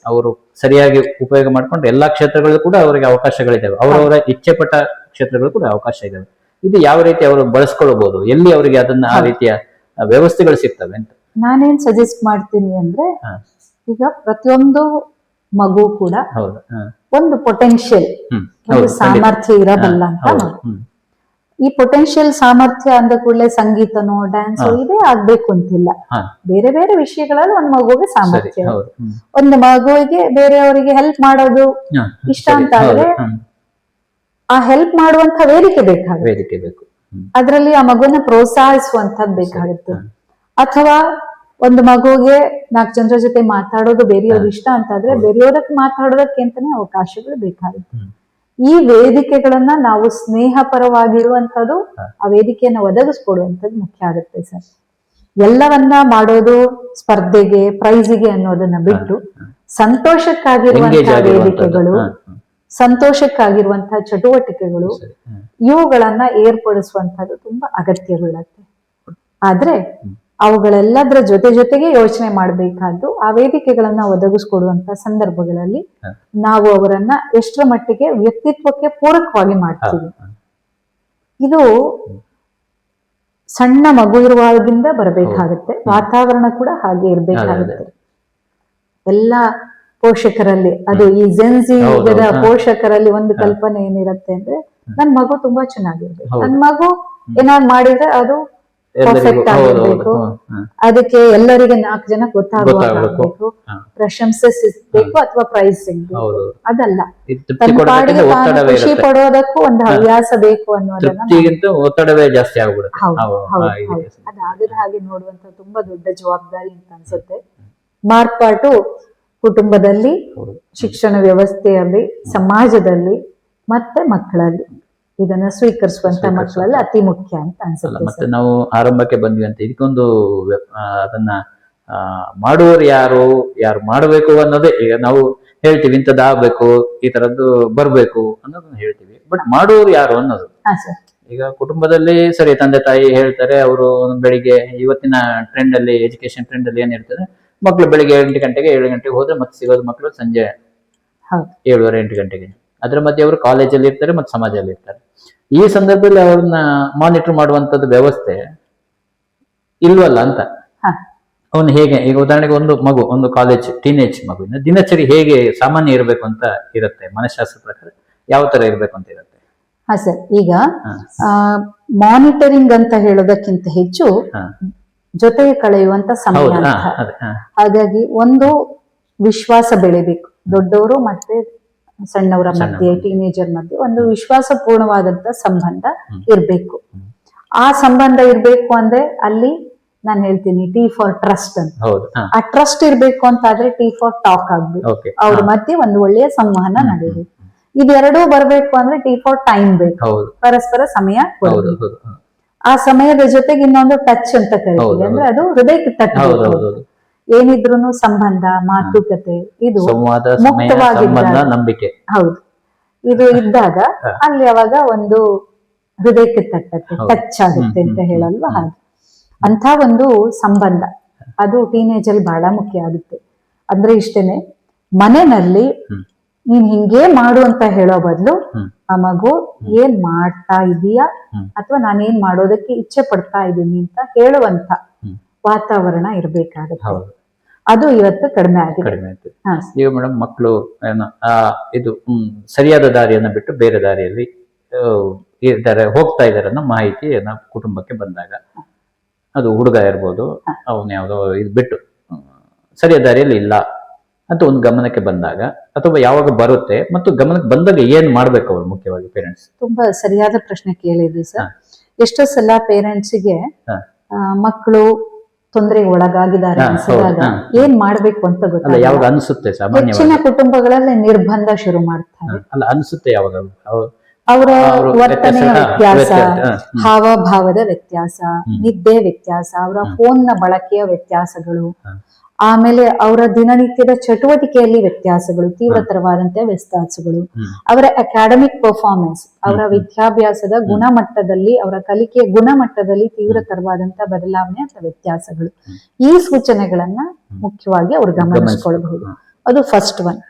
ಅವರು ಸರಿಯಾಗಿ ಉಪಯೋಗ ಮಾಡ್ಕೊಂಡು ಎಲ್ಲಾ ಕ್ಷೇತ್ರಗಳು ಕೂಡ ಅವರಿಗೆ ಅವಕಾಶಗಳಿದ್ದಾವೆ. ಅವರವರ ಇಚ್ಛೆ ಪಟ್ಟ ಕ್ಷೇತ್ರಗಳು ಕೂಡ ಅವಕಾಶ ಇದಾವೆ. ಇದು ಯಾವ ರೀತಿ ಅವರು ಬಳಸ್ಕೊಳ್ಬಹುದು, ಎಲ್ಲಿ ಅವರಿಗೆ ಅದನ್ನ ಆ ರೀತಿಯ ವ್ಯವಸ್ಥೆಗಳು ಸಿಗ್ತವೆ ಅಂತ ನಾನೇನ್ ಸಜೆಸ್ಟ್ ಮಾಡ್ತೀನಿ ಅಂದ್ರೆ, ಈಗ ಪ್ರತಿಯೊಂದು ಮಗು ಕೂಡ ಒಂದು ಪೊಟೆನ್ಶಿಯಲ್, ಒಂದು ಸಾಮರ್ಥ್ಯ ಇರಬಲ್ಲ ಅಂತ. ಈ ಪೊಟೆನ್ಶಿಯಲ್ ಸಾಮರ್ಥ್ಯ ಅಂದ ಕೂಡಲೇ ಸಂಗೀತನೋ ಡ್ಯಾನ್ಸೋ ಇದೇ ಆಗ್ಬೇಕು ಅಂತಿಲ್ಲ. ಬೇರೆ ಬೇರೆ ವಿಷಯಗಳಲ್ಲಿ ಒಂದ್ ಮಗುವಿಗೆ ಸಾಮರ್ಥ್ಯ, ಒಂದು ಮಗುವಿಗೆ ಬೇರೆಯವರಿಗೆ ಹೆಲ್ಪ್ ಮಾಡೋದು ಇಷ್ಟ ಅಂತ ಆದ್ರೆ ಆ ಹೆಲ್ಪ್ ಮಾಡುವಂತ ವೇದಿಕೆ ಬೇಕಾಗುತ್ತೆ. ಅದ್ರಲ್ಲಿ ಆ ಮಗುವನ್ನ ಪ್ರೋತ್ಸಾಹಿಸುವಂತದ್ದು ಬೇಕಾಗುತ್ತೆ. ಅಥವಾ ಒಂದು ಮಗುಗೆ 4 ಜನರ ಜೊತೆ ಮಾತಾಡೋದು ಬೇರೆಯವ್ರು ಇಷ್ಟ ಅಂತ ಆದ್ರೆ ಬೇರೆಯವರಕ್ಕೆ ಮಾತಾಡೋದಕ್ಕೆ ಅಂತಾನೆ ಅವಕಾಶಗಳು ಬೇಕಾಗುತ್ತೆ. ಈ ವೇದಿಕೆಗಳನ್ನ ನಾವು ಸ್ನೇಹ ಪರವಾಗಿರುವಂತದ್ದು, ಆ ವೇದಿಕೆಯನ್ನ ಒದಗಿಸ್ಕೊಡುವಂಥದ್ದು ಮುಖ್ಯ ಆಗುತ್ತೆ ಸರ್. ಎಲ್ಲವನ್ನ ಮಾಡೋದು ಸ್ಪರ್ಧೆಗೆ, ಪ್ರೈಸಿಗೆ ಅನ್ನೋದನ್ನ ಬಿಟ್ಟು ಸಂತೋಷಕ್ಕಾಗಿರುವಂತಹ ವೇದಿಕೆಗಳು, ಸಂತೋಷಕ್ಕಾಗಿರುವಂತಹ ಚಟುವಟಿಕೆಗಳು, ಇವುಗಳನ್ನ ಏರ್ಪಡಿಸುವಂತದ್ದು ತುಂಬಾ ಅಗತ್ಯವಿರುತ್ತೆ. ಆದ್ರೆ ಅವುಗಳೆಲ್ಲದರ ಜೊತೆಗೆ ಯೋಚನೆ ಮಾಡಬೇಕಾದ್ದು ಆ ವೇದಿಕೆಗಳನ್ನ ಒದಗಿಸ್ಕೊಡುವಂತ ಸಂದರ್ಭಗಳಲ್ಲಿ ನಾವು ಅವರನ್ನ ಎಷ್ಟರ ಮಟ್ಟಿಗೆ ವ್ಯಕ್ತಿತ್ವಕ್ಕೆ ಪೂರಕವಾಗಿ ಮಾಡ್ತೀವಿ. ಇದು ಸಣ್ಣ ಮಗು ಇರುವಾಗಿಂದ ಬರಬೇಕಾಗುತ್ತೆ. ವಾತಾವರಣ ಕೂಡ ಹಾಗೆ ಇರ್ಬೇಕಾಗುತ್ತೆ. ಎಲ್ಲ ಪೋಷಕರಲ್ಲಿ, ಅದು ಈ ಜೆನ್ಸಿ ಯುಗದ ಪೋಷಕರಲ್ಲಿ ಒಂದು ಕಲ್ಪನೆ ಏನಿರುತ್ತೆ ಅಂದ್ರೆ, ನನ್ ಮಗು ತುಂಬಾ ಚೆನ್ನಾಗಿರ್ಬೇಕು, ನನ್ ಮಗು ಏನಾದ್ರು ಮಾಡಿದ್ರೆ ಅದು ಪರ್ಫೆಕ್ಟ್ ಆಗಿರ್ಬೇಕು, ಅದಕ್ಕೆ ಎಲ್ಲರಿಗೆ 4 ಜನ ಗೊತ್ತಾಗಬೇಕು, ಪ್ರಶಂಸೆ ಸಿಗ್ಬೇಕು ಅಥವಾ ಪ್ರೈಸ್ ಸಿಗ್ಬೇಕು. ಅದಲ್ಲ, ತನ್ನ ಪಾಡಿಗೆ ತಾನು ಖುಷಿ ಪಡೋದಕ್ಕೂ ಒಂದು ಹವ್ಯಾಸ ಬೇಕು ಅನ್ನೋದನ್ನ ಒತ್ತಡವೇ ಜಾಸ್ತಿ ಆಗ್ಬಿಡುತ್ತೆ. ಅದಾಗದ ಹಾಗೆ ನೋಡುವಂತ ತುಂಬಾ ದೊಡ್ಡ ಜವಾಬ್ದಾರಿ ಅಂತ ಅನ್ಸುತ್ತೆ. ಮಾರ್ಪಾಟು ಕುಟುಂಬದಲ್ಲಿ, ಶಿಕ್ಷಣ ವ್ಯವಸ್ಥೆಯಲ್ಲಿ, ಸಮಾಜದಲ್ಲಿ ಮತ್ತೆ ಮಕ್ಕಳಲ್ಲಿ ಇದನ್ನ ಸ್ವೀಕರಿಸುವಂತ ಮಕ್ಕಳಲ್ಲಿ ಅತಿ ಮುಖ್ಯ ಅಂತ ಅನ್ಸುತ್ತೆ. ಮತ್ತೆ ನಾವು ಆರಂಭಕ್ಕೆ ಬಂದ್ವಿ ಅಂತ ಇದಕ್ಕೊಂದು ಅದನ್ನ ಮಾಡುವವರು ಯಾರು ಮಾಡಬೇಕು ಅನ್ನೋದೇ. ಈಗ ನಾವು ಹೇಳ್ತೀವಿ ಇಂಥದ್ದಾಗಬೇಕು, ಈ ತರದ್ದು ಬರ್ಬೇಕು ಅನ್ನೋದನ್ನ ಹೇಳ್ತೀವಿ, ಬಟ್ ಮಾಡುವವರು ಯಾರು ಅನ್ನೋದು. ಈಗ ಕುಟುಂಬದಲ್ಲಿ ಸರಿ ತಂದೆ ತಾಯಿ ಹೇಳ್ತಾರೆ, ಅವರು ಬೆಳಿಗ್ಗೆ ಇವತ್ತಿನ ಟ್ರೆಂಡ್ ಅಲ್ಲಿ, ಎಜುಕೇಶನ್ ಟ್ರೆಂಡ್ ಅಲ್ಲಿ ಏನಿರ್ತದೆ, ಮಕ್ಕಳು ಬೆಳಿಗ್ಗೆ 8 ಗಂಟೆಗೆ 7 ಗಂಟೆಗೆ ಹೋದ್ರೆ ಮತ್ತೆ ಸಿಗೋದು ಮಕ್ಕಳು ಸಂಜೆ 7:30 8 ಗಂಟೆಗೆ. ಅದ್ರ ಮಧ್ಯೆ ಅವರು ಕಾಲೇಜಲ್ಲಿ ಇರ್ತಾರೆ ಮತ್ತೆ ಸಮಾಜದಲ್ಲಿ ಇರ್ತಾರೆ. ಈ ಸಂದರ್ಭದಲ್ಲಿ ಅವ್ರನ್ನ ಮಾನಿಟರ್ ಮಾಡುವಂತದ್ದು ವ್ಯವಸ್ಥೆ ಇಲ್ವಲ್ಲ ಅಂತ. ಅವನು ಹೇಗೆ, ಈಗ ಉದಾಹರಣೆಗೆ ಒಂದು ಕಾಲೇಜ್ ಟೀನೇಜ್ ಮಗುವಿನ ದಿನಚರಿ ಹೇಗೆ ಸಾಮಾನ್ಯ ಇರಬೇಕು ಅಂತ ಇರುತ್ತೆ ಮನಃಶಾಸ್ತ್ರ ಪ್ರಕಾರ, ಯಾವ ತರ ಇರಬೇಕು ಅಂತ ಇರುತ್ತೆ? ಹಾ ಸರ್, ಈಗ ಮಾನಿಟರಿಂಗ್ ಅಂತ ಹೇಳೋದಕ್ಕಿಂತ ಹೆಚ್ಚು ಜೊತೆಗೆ ಕಳೆಯುವಂತ ಸಮಯ ಅಂತ. ಹಾಗಾಗಿ ಒಂದು ವಿಶ್ವಾಸ ಬೆಳಿಬೇಕು, ದೊಡ್ಡವರು ಮತ್ತೆ ಸಣ್ಣವರ ಮಧ್ಯೆ, ಟೀನೇಜರ್ ಮಧ್ಯೆ ಒಂದು ವಿಶ್ವಾಸಪೂರ್ಣವಾದಂತ ಸಂಬಂಧ ಇರ್ಬೇಕು. ಆ ಸಂಬಂಧ ಇರ್ಬೇಕು ಅಂದ್ರೆ ಅಲ್ಲಿ ನಾನು ಹೇಳ್ತೀನಿ ಟಿ ಫಾರ್ ಟ್ರಸ್ಟ್ ಅಂತ. ಆ ಟ್ರಸ್ಟ್ ಇರ್ಬೇಕು ಅಂತ ಆದ್ರೆ ಟಿ ಫಾರ್ ಟಾಕ್ ಆಗ್ಬೇಕು. ಅವ್ರ ಮಧ್ಯೆ ಒಂದು ಒಳ್ಳೆಯ ಸಂವಹನ ನಡೆಯಬೇಕು. ಇದೆರಡೂ ಬರ್ಬೇಕು ಅಂದ್ರೆ ಟಿ ಫಾರ್ ಟೈಮ್ ಬೇಕು, ಪರಸ್ಪರ ಸಮಯ ಕೊಡಬೇಕು. ಆ ಸಮಯದ ಜೊತೆಗೆ ಇನ್ನೊಂದು ಟಚ್ ಅಂತ ಕರೀತೀವಿ, ಅಂದ್ರೆ ಅದು ಹೃದಯಕ್ಕೆ ತಟ್ಟಬೇಕು. ಏನಿದ್ರು ಸಂಬಂಧ, ಮಾತುಕತೆ, ಇದು ಮುಕ್ತವಾಗಿದ್ದಾಗ, ನಂಬಿಕೆ, ಹೌದು, ಇದು ಇದ್ದಾಗ ಅಲ್ಲಿ ಅವಾಗ ಒಂದು ಹೃದಯಕ್ಕೆ ತಟ್ಟತ್ತೆ, ಟಚ್ ಆಗುತ್ತೆ ಅಂತ ಹೇಳಲ್ವಾ. ಹಾಗೆ ಅಂತ ಒಂದು ಸಂಬಂಧ ಅದು ಟೀನೇಜ್ ಅಲ್ಲಿ ಬಹಳ ಮುಖ್ಯ ಆಗುತ್ತೆ. ಅಂದ್ರೆ ಇಷ್ಟೇನೆ, ಮನೆಯಲ್ಲಿ ನೀನ್ ಹಿಂಗೇ ಮಾಡು ಅಂತ ಹೇಳೋ ಬದಲು ಆ ಮಗು ಏನ್ ಮಾಡ್ತಾ ಇದೀಯಾ ಅಥವಾ ನಾನೇನ್ ಮಾಡೋದಕ್ಕೆ ಇಚ್ಛೆ ಪಡ್ತಾ ಇದ್ದೀನಿ ಅಂತ ಹೇಳುವಂತ ವಾತಾವರಣ ಇರ್ಬೇಕಾಗುತ್ತೆ. ಅದು ಇವತ್ತು ಕಡಿಮೆ ಆಗಿದೆ. ಈಗ ಮೇಡಮ್ ಮಕ್ಕಳು ಇದು ಸರಿಯಾದ ದಾರಿಯನ್ನ ಬಿಟ್ಟು ಬೇರೆ ದಾರಿಯಲ್ಲಿ ಹೋಗ್ತಾ ಇದಾರೆ ಅನ್ನೋ ಮಾಹಿತಿ ಕುಟುಂಬಕ್ಕೆ ಬಂದಾಗ, ಅದು ಹುಡುಗ ಇರ್ಬೋದು, ಅವನ್ ಯಾವ್ದೋ ಇದು ಬಿಟ್ಟು ಸರಿಯಾದ ದಾರಿಯಲ್ಲಿ ಇಲ್ಲ ಅಂತ ಒಂದು ಗಮನಕ್ಕೆ ಬಂದಾಗ, ಅಥವಾ ಯಾವಾಗ ಬರುತ್ತೆ ಮತ್ತು ಗಮನಕ್ಕೆ ಬಂದಾಗ ಏನ್ ಮಾಡ್ಬೇಕು ಅವ್ರು ಮುಖ್ಯವಾಗಿ ಪೇರೆಂಟ್ಸ್? ತುಂಬಾ ಸರಿಯಾದ ಪ್ರಶ್ನೆ ಕೇಳಿದ್ರಿ ಸರ್. ಎಷ್ಟೋ ಸಲ ಪೇರೆಂಟ್ಸ್ಗೆ ಮಕ್ಕಳು ತೊಂದರೆಗೆ ಒಳಗಾಗಿದ್ದಾರೆ ಅನ್ಸಿದಾಗ ಏನ್ ಮಾಡ್ಬೇಕು ಅಂತ ಗೊತ್ತಿಲ್ಲ. ಯಾವಾಗ ಅನ್ಸುತ್ತೆ? ಹೆಚ್ಚಿನ ಕುಟುಂಬಗಳಲ್ಲಿ ನಿರ್ಬಂಧ ಶುರು ಮಾಡ್ತಾರೆ. ಅಲ್ಲ ಅನ್ಸುತ್ತೆ ಯಾವಾಗ? ಅವರ ವರ್ತನೆಯ ವ್ಯತ್ಯಾಸ, ಹಾವಭಾವದ ವ್ಯತ್ಯಾಸ, ನಿದ್ದೆ ವ್ಯತ್ಯಾಸ, ಅವರ ಫೋನ್ ನ ಬಳಕೆಯ ವ್ಯತ್ಯಾಸಗಳು, ಆಮೇಲೆ ಅವರ ದಿನನಿತ್ಯದ ಚಟುವಟಿಕೆಯಲ್ಲಿ ವ್ಯತ್ಯಾಸಗಳು, ತೀವ್ರತರವಾದಂತಹ ವ್ಯತ್ಯಾಸಗಳು, ಅವರ ಅಕಾಡೆಮಿಕ್ ಪರ್ಫಾರ್ಮೆನ್ಸ್, ಅವರ ವಿದ್ಯಾಭ್ಯಾಸದ ಗುಣಮಟ್ಟದಲ್ಲಿ, ಅವರ ಕಲಿಕೆಯ ಗುಣಮಟ್ಟದಲ್ಲಿ ತೀವ್ರತರವಾದಂತಹ ಬದಲಾವಣೆ ಅಥವಾ ವ್ಯತ್ಯಾಸಗಳು, ಈ ಸೂಚನೆಗಳನ್ನ ಮುಖ್ಯವಾಗಿ ಅವ್ರು ಗಮನಿಸ್ಕೊಳ್ಬಹುದು. ಅದು ಫಸ್ಟ್ ಒನ್.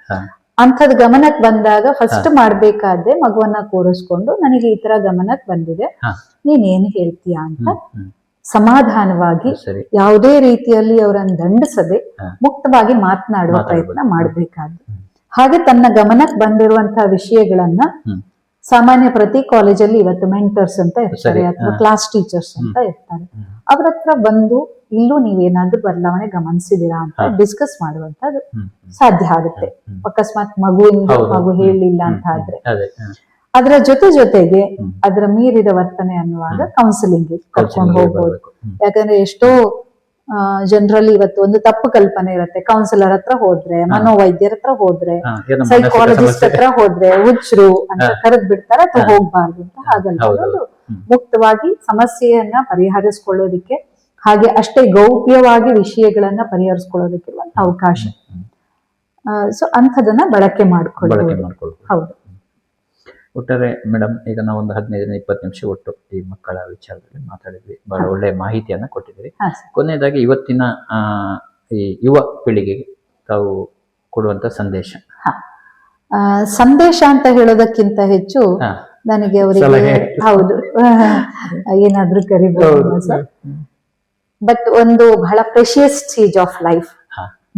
ಅಂಥದ್ ಗಮನಕ್ಕೆ ಬಂದಾಗ ಫಸ್ಟ್ ಮಾಡ್ಬೇಕಾದ್ರೆ ಮಗುವನ್ನ ಕೂರಿಸ್ಕೊಂಡು, ನನಗೆ ಈ ತರ ಗಮನಕ್ಕೆ ಬಂದಿದೆ, ನೀನೇನು ಹೇಳ್ತೀಯಾ ಅಂತ ಸಮಾಧಾನವಾಗಿ, ಯಾವುದೇ ರೀತಿಯಲ್ಲಿ ಅವರನ್ನು ದಂಡಿಸದೆ ಮುಕ್ತವಾಗಿ ಮಾತನಾಡುವ ಪ್ರಯತ್ನ ಮಾಡಬೇಕಾದ್ದು. ಹಾಗೆ ತನ್ನ ಗಮನಕ್ಕೆ ಬಂದಿರುವಂತಹ ವಿಷಯಗಳನ್ನ ಸಾಮಾನ್ಯ ಪ್ರತಿ ಕಾಲೇಜಲ್ಲಿ ಇವತ್ತು ಮೆಂಟರ್ಸ್ ಅಂತ ಇರ್ತಾರೆ ಅಥವಾ ಕ್ಲಾಸ್ ಟೀಚರ್ಸ್ ಅಂತ ಇರ್ತಾರೆ. ಅವ್ರ ಹತ್ರ ಬಂದು ಇಲ್ಲೂ ನೀವೇನಾದ್ರೂ ಬದಲಾವಣೆ ಗಮನಿಸಿದೀರಾ ಅಂತ ಡಿಸ್ಕಸ್ ಮಾಡುವಂತದ್ದು ಸಾಧ್ಯ ಆಗುತ್ತೆ. ಅಕಸ್ಮಾತ್ ಮಗು ಹೇಳಿಲ್ಲ ಅಂತ ಆದ್ರೆ ಅದರ ಜೊತೆಗೆ ಅದರ ಮೀರಿದ ವರ್ತನೆ ಅನ್ನುವಾಗ ಕೌನ್ಸಿಲಿಂಗ್ ಕರ್ಕೊಂಡು ಹೋಗ್ಬೋದು. ಯಾಕಂದ್ರೆ ಎಷ್ಟೋ ಜನರಲ್ಲಿ ಇವತ್ತು ಒಂದು ತಪ್ಪು ಕಲ್ಪನೆ ಇರುತ್ತೆ, ಕೌನ್ಸಿಲರ್ ಹತ್ರ ಹೋದ್ರೆ, ಮನೋವೈದ್ಯರ ಹತ್ರ ಹೋದ್ರೆ, ಸೈಕಾಲಜಿಸ್ಟ್ ಹತ್ರ ಹೋದ್ರೆ ಹುಚ್ಚರು ಅಂತ ಕರೆದ್ ಬಿಡ್ತಾರೆ ಅಥವಾ ಹೋಗ್ಬಾರ್ದು ಅಂತ. ಹಾಗಲ್ಲ, ಮುಕ್ತವಾಗಿ ಸಮಸ್ಯೆಯನ್ನ ಪರಿಹರಿಸ್ಕೊಳ್ಳೋದಿಕ್ಕೆ, ಹಾಗೆ ಅಷ್ಟೇ ಗೌಪ್ಯವಾಗಿ ವಿಷಯಗಳನ್ನ ಪರಿಹರಿಸ್ಕೊಳ್ಳೋದಕ್ಕೆ ಒಂದು ಅವಕಾಶ. ಸೊ ಅಂಥದನ್ನ ಬಳಕೆ ಮಾಡ್ಕೊಳ್ಳೋದು. ಹೌದು. ಒಟ್ಟಾರೆ ಮೇಡಮ್, ಈಗ ನಾವು ಒಂದು 15-20 ನಿಮಿಷ ಒಟ್ಟು ಈ ಮಕ್ಕಳ ವಿಚಾರದಲ್ಲಿ ಮಾತಾಡಿದ್ವಿ. ಬಹಳ ಒಳ್ಳೆ ಮಾಹಿತಿಯನ್ನ ಕೊಟ್ಟಿದ್ರಿ. ಕೊನೆಯದಾಗಿ ಇವತ್ತಿನ ಈ ಯುವ ಪೀಳಿಗೆಗೆ ತಾವು ಕೊಡುವಂತ ಸಂದೇಶ ಅಂತ ಹೇಳೋದಕ್ಕಿಂತ ಹೆಚ್ಚು ನನಗೆ ಅವರಿಗೆ ಹೌದು ಏನಾದ್ರೂ ಕರಿಬಹುದು ಸರ್. ಬಟ್ ಒಂದು ಬಹಳ precious stage of life,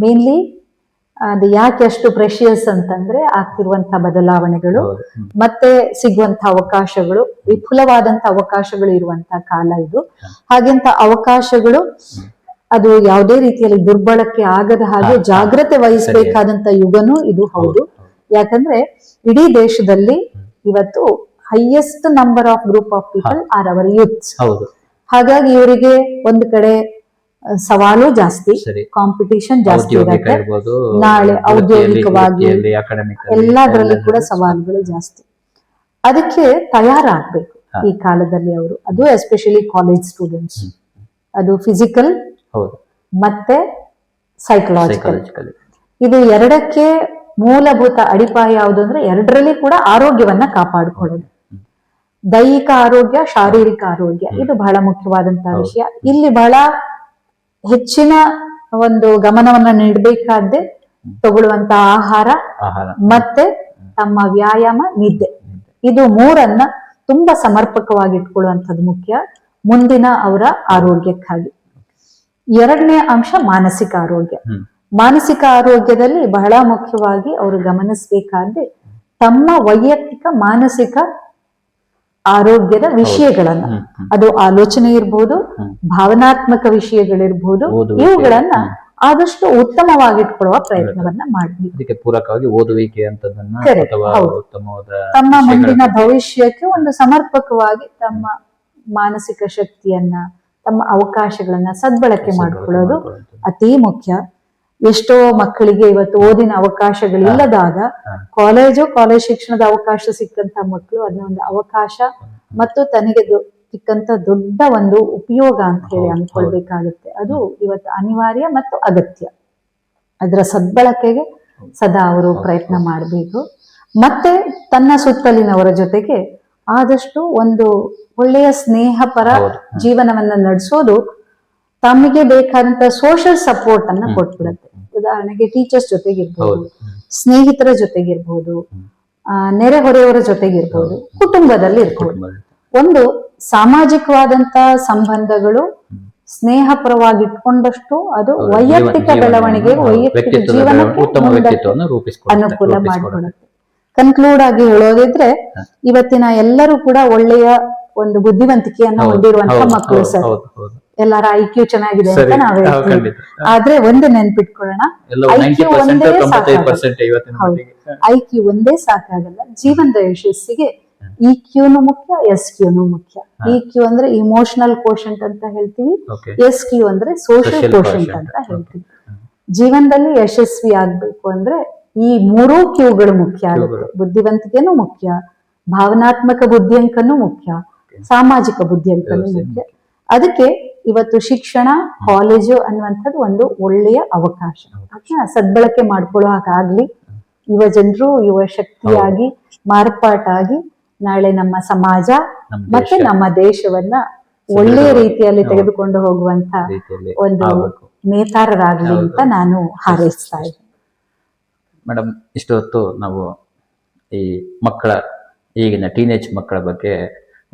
mainly ಅದು ಯಾಕೆ ಅಷ್ಟು ಪ್ರೆಷಿಯಸ್ ಅಂತಂದ್ರೆ ಆಗ್ತಿರುವಂತಹ ಬದಲಾವಣೆಗಳು ಮತ್ತೆ ಸಿಗುವಂತ ಅವಕಾಶಗಳು, ವಿಪುಲವಾದಂತ ಅವಕಾಶಗಳು ಇರುವಂತಹ ಕಾಲ ಇದು. ಹಾಗೆಂತ ಅವಕಾಶಗಳು ಅದು ಯಾವುದೇ ರೀತಿಯಲ್ಲಿ ದುರ್ಬಳಕೆ ಆಗದ ಹಾಗೆ ಜಾಗ್ರತೆ ವಹಿಸಬೇಕಾದಂತ ಯುಗನೂ ಇದು ಹೌದು. ಯಾಕಂದ್ರೆ ಇಡೀ ದೇಶದಲ್ಲಿ ಇವತ್ತು highest number of group of people are our youths. ಹಾಗಾಗಿ ಇವರಿಗೆ ಒಂದು ಕಡೆ ಸವಾಲು ಜಾಸ್ತಿ, ಕಾಂಪಿಟಿಷನ್ ಜಾಸ್ತಿ ಇರುತ್ತೆ. ನಾಳೆ ಔದ್ಯೋಗಿಕವಾಗಿ ಎಲ್ಲದರಲ್ಲಿ ಕೂಡ ಸವಾಲುಗಳು ಜಾಸ್ತಿ. ಅದಕ್ಕೆ ತಯಾರಾಗ್ಬೇಕು ಈ ಕಾಲದಲ್ಲಿ ಅವರು. ಅದು ಎಸ್ಪೆಷಲಿ ಕಾಲೇಜ್ ಸ್ಟೂಡೆಂಟ್ಸ್. ಅದು ಫಿಸಿಕಲ್ ಮತ್ತೆ ಸೈಕಲಾಜಿಕಲ್, ಇದು ಎರಡಕ್ಕೆ ಮೂಲಭೂತ ಅಡಿಪಾಯ ಯಾವುದು ಅಂದ್ರೆ ಎರಡರಲ್ಲಿ ಕೂಡ ಆರೋಗ್ಯವನ್ನ ಕಾಪಾಡಿಕೊಳ್ಳೋದು. ದೈಹಿಕ ಆರೋಗ್ಯ, ಶಾರೀರಿಕ ಆರೋಗ್ಯ, ಇದು ಬಹಳ ಮುಖ್ಯವಾದಂತಹ ವಿಷಯ. ಇಲ್ಲಿ ಬಹಳ ಹೆಚ್ಚಿನ ಒಂದು ಗಮನವನ್ನ ನೀಡಬೇಕಾದ್ದೆ ತಗೊಳ್ಳುವಂತ ಆಹಾರ ಮತ್ತೆ ತಮ್ಮ ವ್ಯಾಯಾಮ, ನಿದ್ದೆ, ಇದು ಮೂರನ್ನ ತುಂಬಾ ಸಮರ್ಪಕವಾಗಿ ಇಟ್ಕೊಳ್ಳುವಂಥದ್ದು ಮುಖ್ಯ ಮುಂದಿನ ಅವರ ಆರೋಗ್ಯಕ್ಕಾಗಿ. ಎರಡನೇ ಅಂಶ ಮಾನಸಿಕ ಆರೋಗ್ಯ. ಮಾನಸಿಕ ಆರೋಗ್ಯದಲ್ಲಿ ಬಹಳ ಮುಖ್ಯವಾಗಿ ಅವರು ಗಮನಿಸಬೇಕಾದ್ರೆ ತಮ್ಮ ವೈಯಕ್ತಿಕ ಮಾನಸಿಕ ಆರೋಗ್ಯದ ವಿಷಯಗಳನ್ನ, ಅದು ಆಲೋಚನೆ ಇರ್ಬೋದು, ಭಾವನಾತ್ಮಕ ವಿಷಯಗಳಿರ್ಬೋದು, ಇವುಗಳನ್ನ ಆದಷ್ಟು ಉತ್ತಮವಾಗಿಟ್ಕೊಳ್ಳುವ ಪ್ರಯತ್ನವನ್ನ ಮಾಡಬೇಕು. ಇದಕ್ಕೆ ಪೂರಕವಾಗಿ ಓದುವಿಕೆ ಅಂತದನ್ನ ತಮ್ಮ ಮುಂದಿನ ಭವಿಷ್ಯಕ್ಕೆ ಒಂದು ಸಮರ್ಪಕವಾಗಿ ತಮ್ಮ ಮಾನಸಿಕ ಶಕ್ತಿಯನ್ನ, ತಮ್ಮ ಅವಕಾಶಗಳನ್ನ ಸದ್ಬಳಕೆ ಮಾಡಿಕೊಳ್ಳೋದು ಅತಿ ಮುಖ್ಯ. ಎಷ್ಟೋ ಮಕ್ಕಳಿಗೆ ಇವತ್ತು ಓದಿನ ಅವಕಾಶಗಳಿಲ್ಲದಾಗ ಕಾಲೇಜ್ ಶಿಕ್ಷಣದ ಅವಕಾಶ ಸಿಕ್ಕಂತ ಮಕ್ಕಳು ಅದನ್ನ ಒಂದು ಅವಕಾಶ ಮತ್ತು ತನಗೆ ಸಿಕ್ಕಂತ ದೊಡ್ಡ ಒಂದು ಉಪಯೋಗ ಅಂತ ಹೇಳಿ ಅನ್ಕೊಳ್ಬೇಕಾಗುತ್ತೆ. ಅದು ಇವತ್ತು ಅನಿವಾರ್ಯ ಮತ್ತು ಅಗತ್ಯ. ಅದರ ಸದ್ಬಳಕೆಗೆ ಸದಾ ಅವರು ಪ್ರಯತ್ನ ಮಾಡಬೇಕು. ಮತ್ತೆ ತನ್ನ ಸುತ್ತಲಿನವರ ಜೊತೆಗೆ ಆದಷ್ಟು ಒಂದು ಒಳ್ಳೆಯ ಸ್ನೇಹಪರ ಜೀವನವನ್ನ ನಡೆಸೋದು ತಮಗೆ ಬೇಕಾದಂತ ಸೋಷಿಯಲ್ ಸಪೋರ್ಟ್ ಅನ್ನ ಕೊಟ್ಬಿಡುತ್ತೆ. ಉದಾಹರಣೆಗೆ ಟೀಚರ್ಸ್ ಜೊತೆಗಿರ್ಬೋದು, ಹೌದು. ಸ್ನೇಹಿತರ ಜೊತೆಗಿರ್ಬೋದು, ನೆರೆಹೊರೆಯವರ ಜೊತೆಗಿರ್ಬೋದು, ಕುಟುಂಬದಲ್ಲಿ ಇರ್ಬೋದು. ಒಂದು ಸಾಮಾಜಿಕವಾದಂತ ಸಂಬಂಧಗಳು ಸ್ನೇಹಪರವಾಗಿ ಇಟ್ಕೊಂಡಷ್ಟು ಅದು ವೈಯಕ್ತಿಕ ಬೆಳವಣಿಗೆ, ವೈಯಕ್ತಿಕ ಜೀವನಕ್ಕೆ ಅನುಕೂಲ ಮಾಡಿಕೊಡುತ್ತೆ. ಕನ್ಕ್ಲೂಡ್ ಆಗಿ ಹೇಳೋದಿದ್ರೆ ಇವತ್ತಿನ ಎಲ್ಲರೂ ಕೂಡ ಒಳ್ಳೆಯ ಒಂದು ಬುದ್ಧಿವಂತಿಕೆಯನ್ನ ಹೊಂದಿರುವಂತಹ ಮಕ್ಕಳು ಸರ್. ಎಲ್ಲರ IQ ಚೆನ್ನಾಗಿದೆ ಅಂತ ನಾವ್ ಹೇಳ್ತೀವಿ. ಆದ್ರೆ ಒಂದು ನೆನ್ಪಿಟ್ಕೊಳ್ಳೋಣ, IQ ಒಂದೇ ಸಾಕಾಗಲ್ಲ. ಜೀವನದ ಯಶಸ್ಸಿಗೆ EQನು ಮುಖ್ಯ, SQನು ಮುಖ್ಯ. EQ ಅಂದ್ರೆ ಇಮೋಷನಲ್ ಕೋಶಂಟ್ ಅಂತ ಹೇಳ್ತೀವಿ, SQ ಅಂದ್ರೆ ಸೋಷಿಯಲ್ ಕೋಶಂಟ್ ಅಂತ ಹೇಳ್ತೀವಿ. ಜೀವನದಲ್ಲಿ ಯಶಸ್ವಿ ಆಗ್ಬೇಕು ಅಂದ್ರೆ ಈ ಮೂರೂ ಕ್ಯೂಗಳು ಮುಖ್ಯ ಆಗುತ್ತೆ. ಬುದ್ಧಿವಂತಿಕೆನೂ ಮುಖ್ಯ, ಭಾವನಾತ್ಮಕ ಬುದ್ಧಿಯಂಕನೂ ಮುಖ್ಯ, ಸಾಮಾಜಿಕ ಬುದ್ಧಿಯಂಕನೂ ಮುಖ್ಯ. ಅದಕ್ಕೆ ಇವತ್ತು ಶಿಕ್ಷಣ, ಕಾಲೇಜು ಅನ್ನುವಂಥದ್ದು ಒಂದು ಒಳ್ಳೆಯ ಅವಕಾಶ. ಅದನ್ನ ಸದ್ಬಳಕೆ ಮಾಡ್ಕೊಳ್ಳೋ ಹಾಗಾಗ್ಲಿ. ಯುವ ಜನರು ಯುವ ಶಕ್ತಿಯಾಗಿ ಮಾರ್ಪಾಟಾಗಿ ನಾಳೆ ನಮ್ಮ ಸಮಾಜ ಮತ್ತೆ ನಮ್ಮ ದೇಶವನ್ನ ಒಳ್ಳೆಯ ರೀತಿಯಲ್ಲಿ ತೆಗೆದುಕೊಂಡು ಹೋಗುವಂತ ಒಂದು ನೇತಾರರಾಗ್ಲಿ ಅಂತ ನಾನು ಹಾರೈಸ್ತಾ ಇದ್ದೀನಿ. ಮೇಡಮ್, ಇಷ್ಟು ಹೊತ್ತು ನಾವು ಈ ಮಕ್ಕಳ, ಈಗಿನ ಟೀನೇಜ್ ಮಕ್ಕಳ ಬಗ್ಗೆ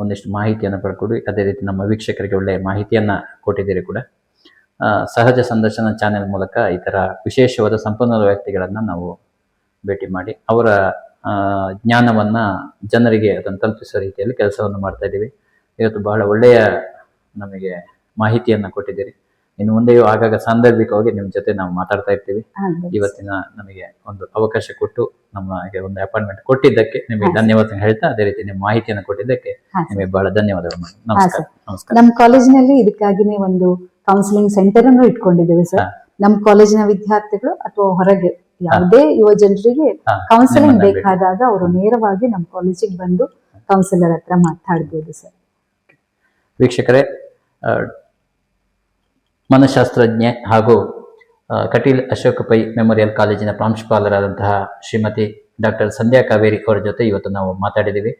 ಒಂದಿಷ್ಟು ಮಾಹಿತಿಯನ್ನು ಪಡ್ಕೊಡಿ, ಅದೇ ರೀತಿ ನಮ್ಮ ವೀಕ್ಷಕರಿಗೆ ಒಳ್ಳೆಯ ಮಾಹಿತಿಯನ್ನ ಕೊಟ್ಟಿದ್ದೀರಿ ಕೂಡ. ಸಹಜ ಸಂದರ್ಶನ ಚಾನೆಲ್ ಮೂಲಕ ಈ ತರ ವಿಶೇಷವಾದ ಸಂಪನ್ಮೂಲ ವ್ಯಕ್ತಿಗಳನ್ನ ನಾವು ಭೇಟಿ ಮಾಡಿ ಅವರ ಜ್ಞಾನವನ್ನ ಜನರಿಗೆ ಅದನ್ನು ತಲುಪಿಸುವ ರೀತಿಯಲ್ಲಿ ಕೆಲಸವನ್ನು ಮಾಡ್ತಾ ಇದ್ದೀವಿ. ಇವತ್ತು ಬಹಳ ಒಳ್ಳೆಯ ನಮಗೆ ಮಾಹಿತಿಯನ್ನ ಕೊಟ್ಟಿದ್ದೀರಿ. ಇನ್ನು ಮುಂದೆಯೂ ಆಗಾಗ ಸಾಂದರ್ಭಿಕವಾಗಿ ನಿಮ್ಮ ಜೊತೆ ನಾವು ಮಾತಾಡ್ತಾ ಇರ್ತೀವಿ. ಇವತ್ತಿನ ನಮಗೆ ಒಂದು ಅವಕಾಶ ಕೊಟ್ಟು ನಮಗೆ ಒಂದು ಅಪಾಯಿಂಟ್ಮೆಂಟ್ ಕೊಟ್ಟಿದ್ದಕ್ಕೆ ನಿಮಗೆ ಧನ್ಯವಾದ ಹೇಳ್ತಾ, ಅದೇ ರೀತಿ ನಿಮ್ಮ ಮಾಹಿತಿಯನ್ನು ಕೊಟ್ಟಿದ್ದಕ್ಕೆ ನಿಮಗೆ ಬಹಳ ಧನ್ಯವಾದಗಳು. ನಮಸ್ಕಾರ. ನಮಸ್ಕಾರ. ನಮ್ಮ ಕಾಲೇಜಿನಲ್ಲಿ ಇದಕ್ಕಾಗಿನೇ ಒಂದು ಕೌನ್ಸಿಲಿಂಗ್ ಸೆಂಟರ್ ಅನ್ನು ಇಟ್ಕೊಂಡಿದ್ದೇವೆ ಸರ್. ನಮ್ಮ ಕಾಲೇಜಿನ ವಿದ್ಯಾರ್ಥಿಗಳು ಅಥವಾ ಹೊರಗೆ ಯಾವುದೇ ಯುವ ಜನರಿಗೆ ಕೌನ್ಸಿಲಿಂಗ್ ಬೇಕಾದಾಗ ಅವರು ನೇರವಾಗಿ ನಮ್ಮ ಕಾಲೇಜಿಗೆ ಬಂದು ಕೌನ್ಸಿಲರ್ ಹತ್ರ ಮಾತಾಡ್ಬೋದು ಸರ್. ವೀಕ್ಷಕರೇ, ಮನಃಶಾಸ್ತ್ರಜ್ಞೆ ಹಾಗೂ ಕಟೀಲ್ ಅಶೋಕ ಪೈ ಮೆಮೋರಿಯಲ್ ಕಾಲೇಜಿನ ಪ್ರಾಂಶುಪಾಲರಾದಂತಹ ಶ್ರೀಮತಿ ಡಾಕ್ಟರ್ ಸಂಧ್ಯಾ ಕಾವೇರಿ ಅವರ ಜೊತೆ ಇವತ್ತು ನಾವು ಮಾತಾಡಿದ್ದೀವಿ.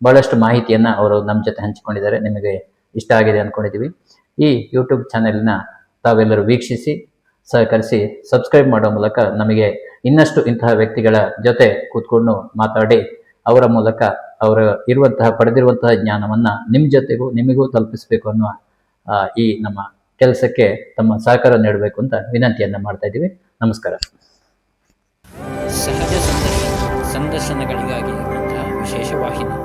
ಬಹಳಷ್ಟು ಮಾಹಿತಿಯನ್ನ ಅವರು ನಮ್ಮ ಜೊತೆ ಹಂಚಿಕೊಂಡಿದ್ದಾರೆ. ನಿಮಗೆ ಇಷ್ಟ ಆಗಿದೆ ಅಂದ್ಕೊಂಡಿದ್ದೀವಿ. ಈ ಯೂಟ್ಯೂಬ್ ಚಾನೆಲ್ನ ತಾವೆಲ್ಲರೂ ವೀಕ್ಷಿಸಿ, ಸಹಕರಿಸಿ, ಸಬ್ಸ್ಕ್ರೈಬ್ ಮಾಡುವ ಮೂಲಕ ನಮಗೆ ಇನ್ನಷ್ಟು ಇಂತಹ ವ್ಯಕ್ತಿಗಳ ಜೊತೆ ಕೂತ್ಕೊಂಡು ಮಾತಾಡಿ ಅವರ ಮೂಲಕ ಅವರು ಪಡೆದಿರುವಂತಹ ಜ್ಞಾನವನ್ನ ನಿಮ್ಮ ಜೊತೆಗೂ ನಿಮಗೂ ತಲುಪಿಸಬೇಕು ಅನ್ನುವ ಈ ನಮ್ಮ ಕೆಲಸಕ್ಕೆ ತಮ್ಮ ಸಹಕಾರ ನೀಡಬೇಕು ಅಂತ ವಿನಂತಿಯನ್ನ ಮಾಡ್ತಾ ಇದ್ದೀವಿ. ನಮಸ್ಕಾರ. ಸಹಜ ಸಂದರ್ಶನಗಳಿಗಾಗಿ ವಿಶೇಷ ವಾಹಿನಿ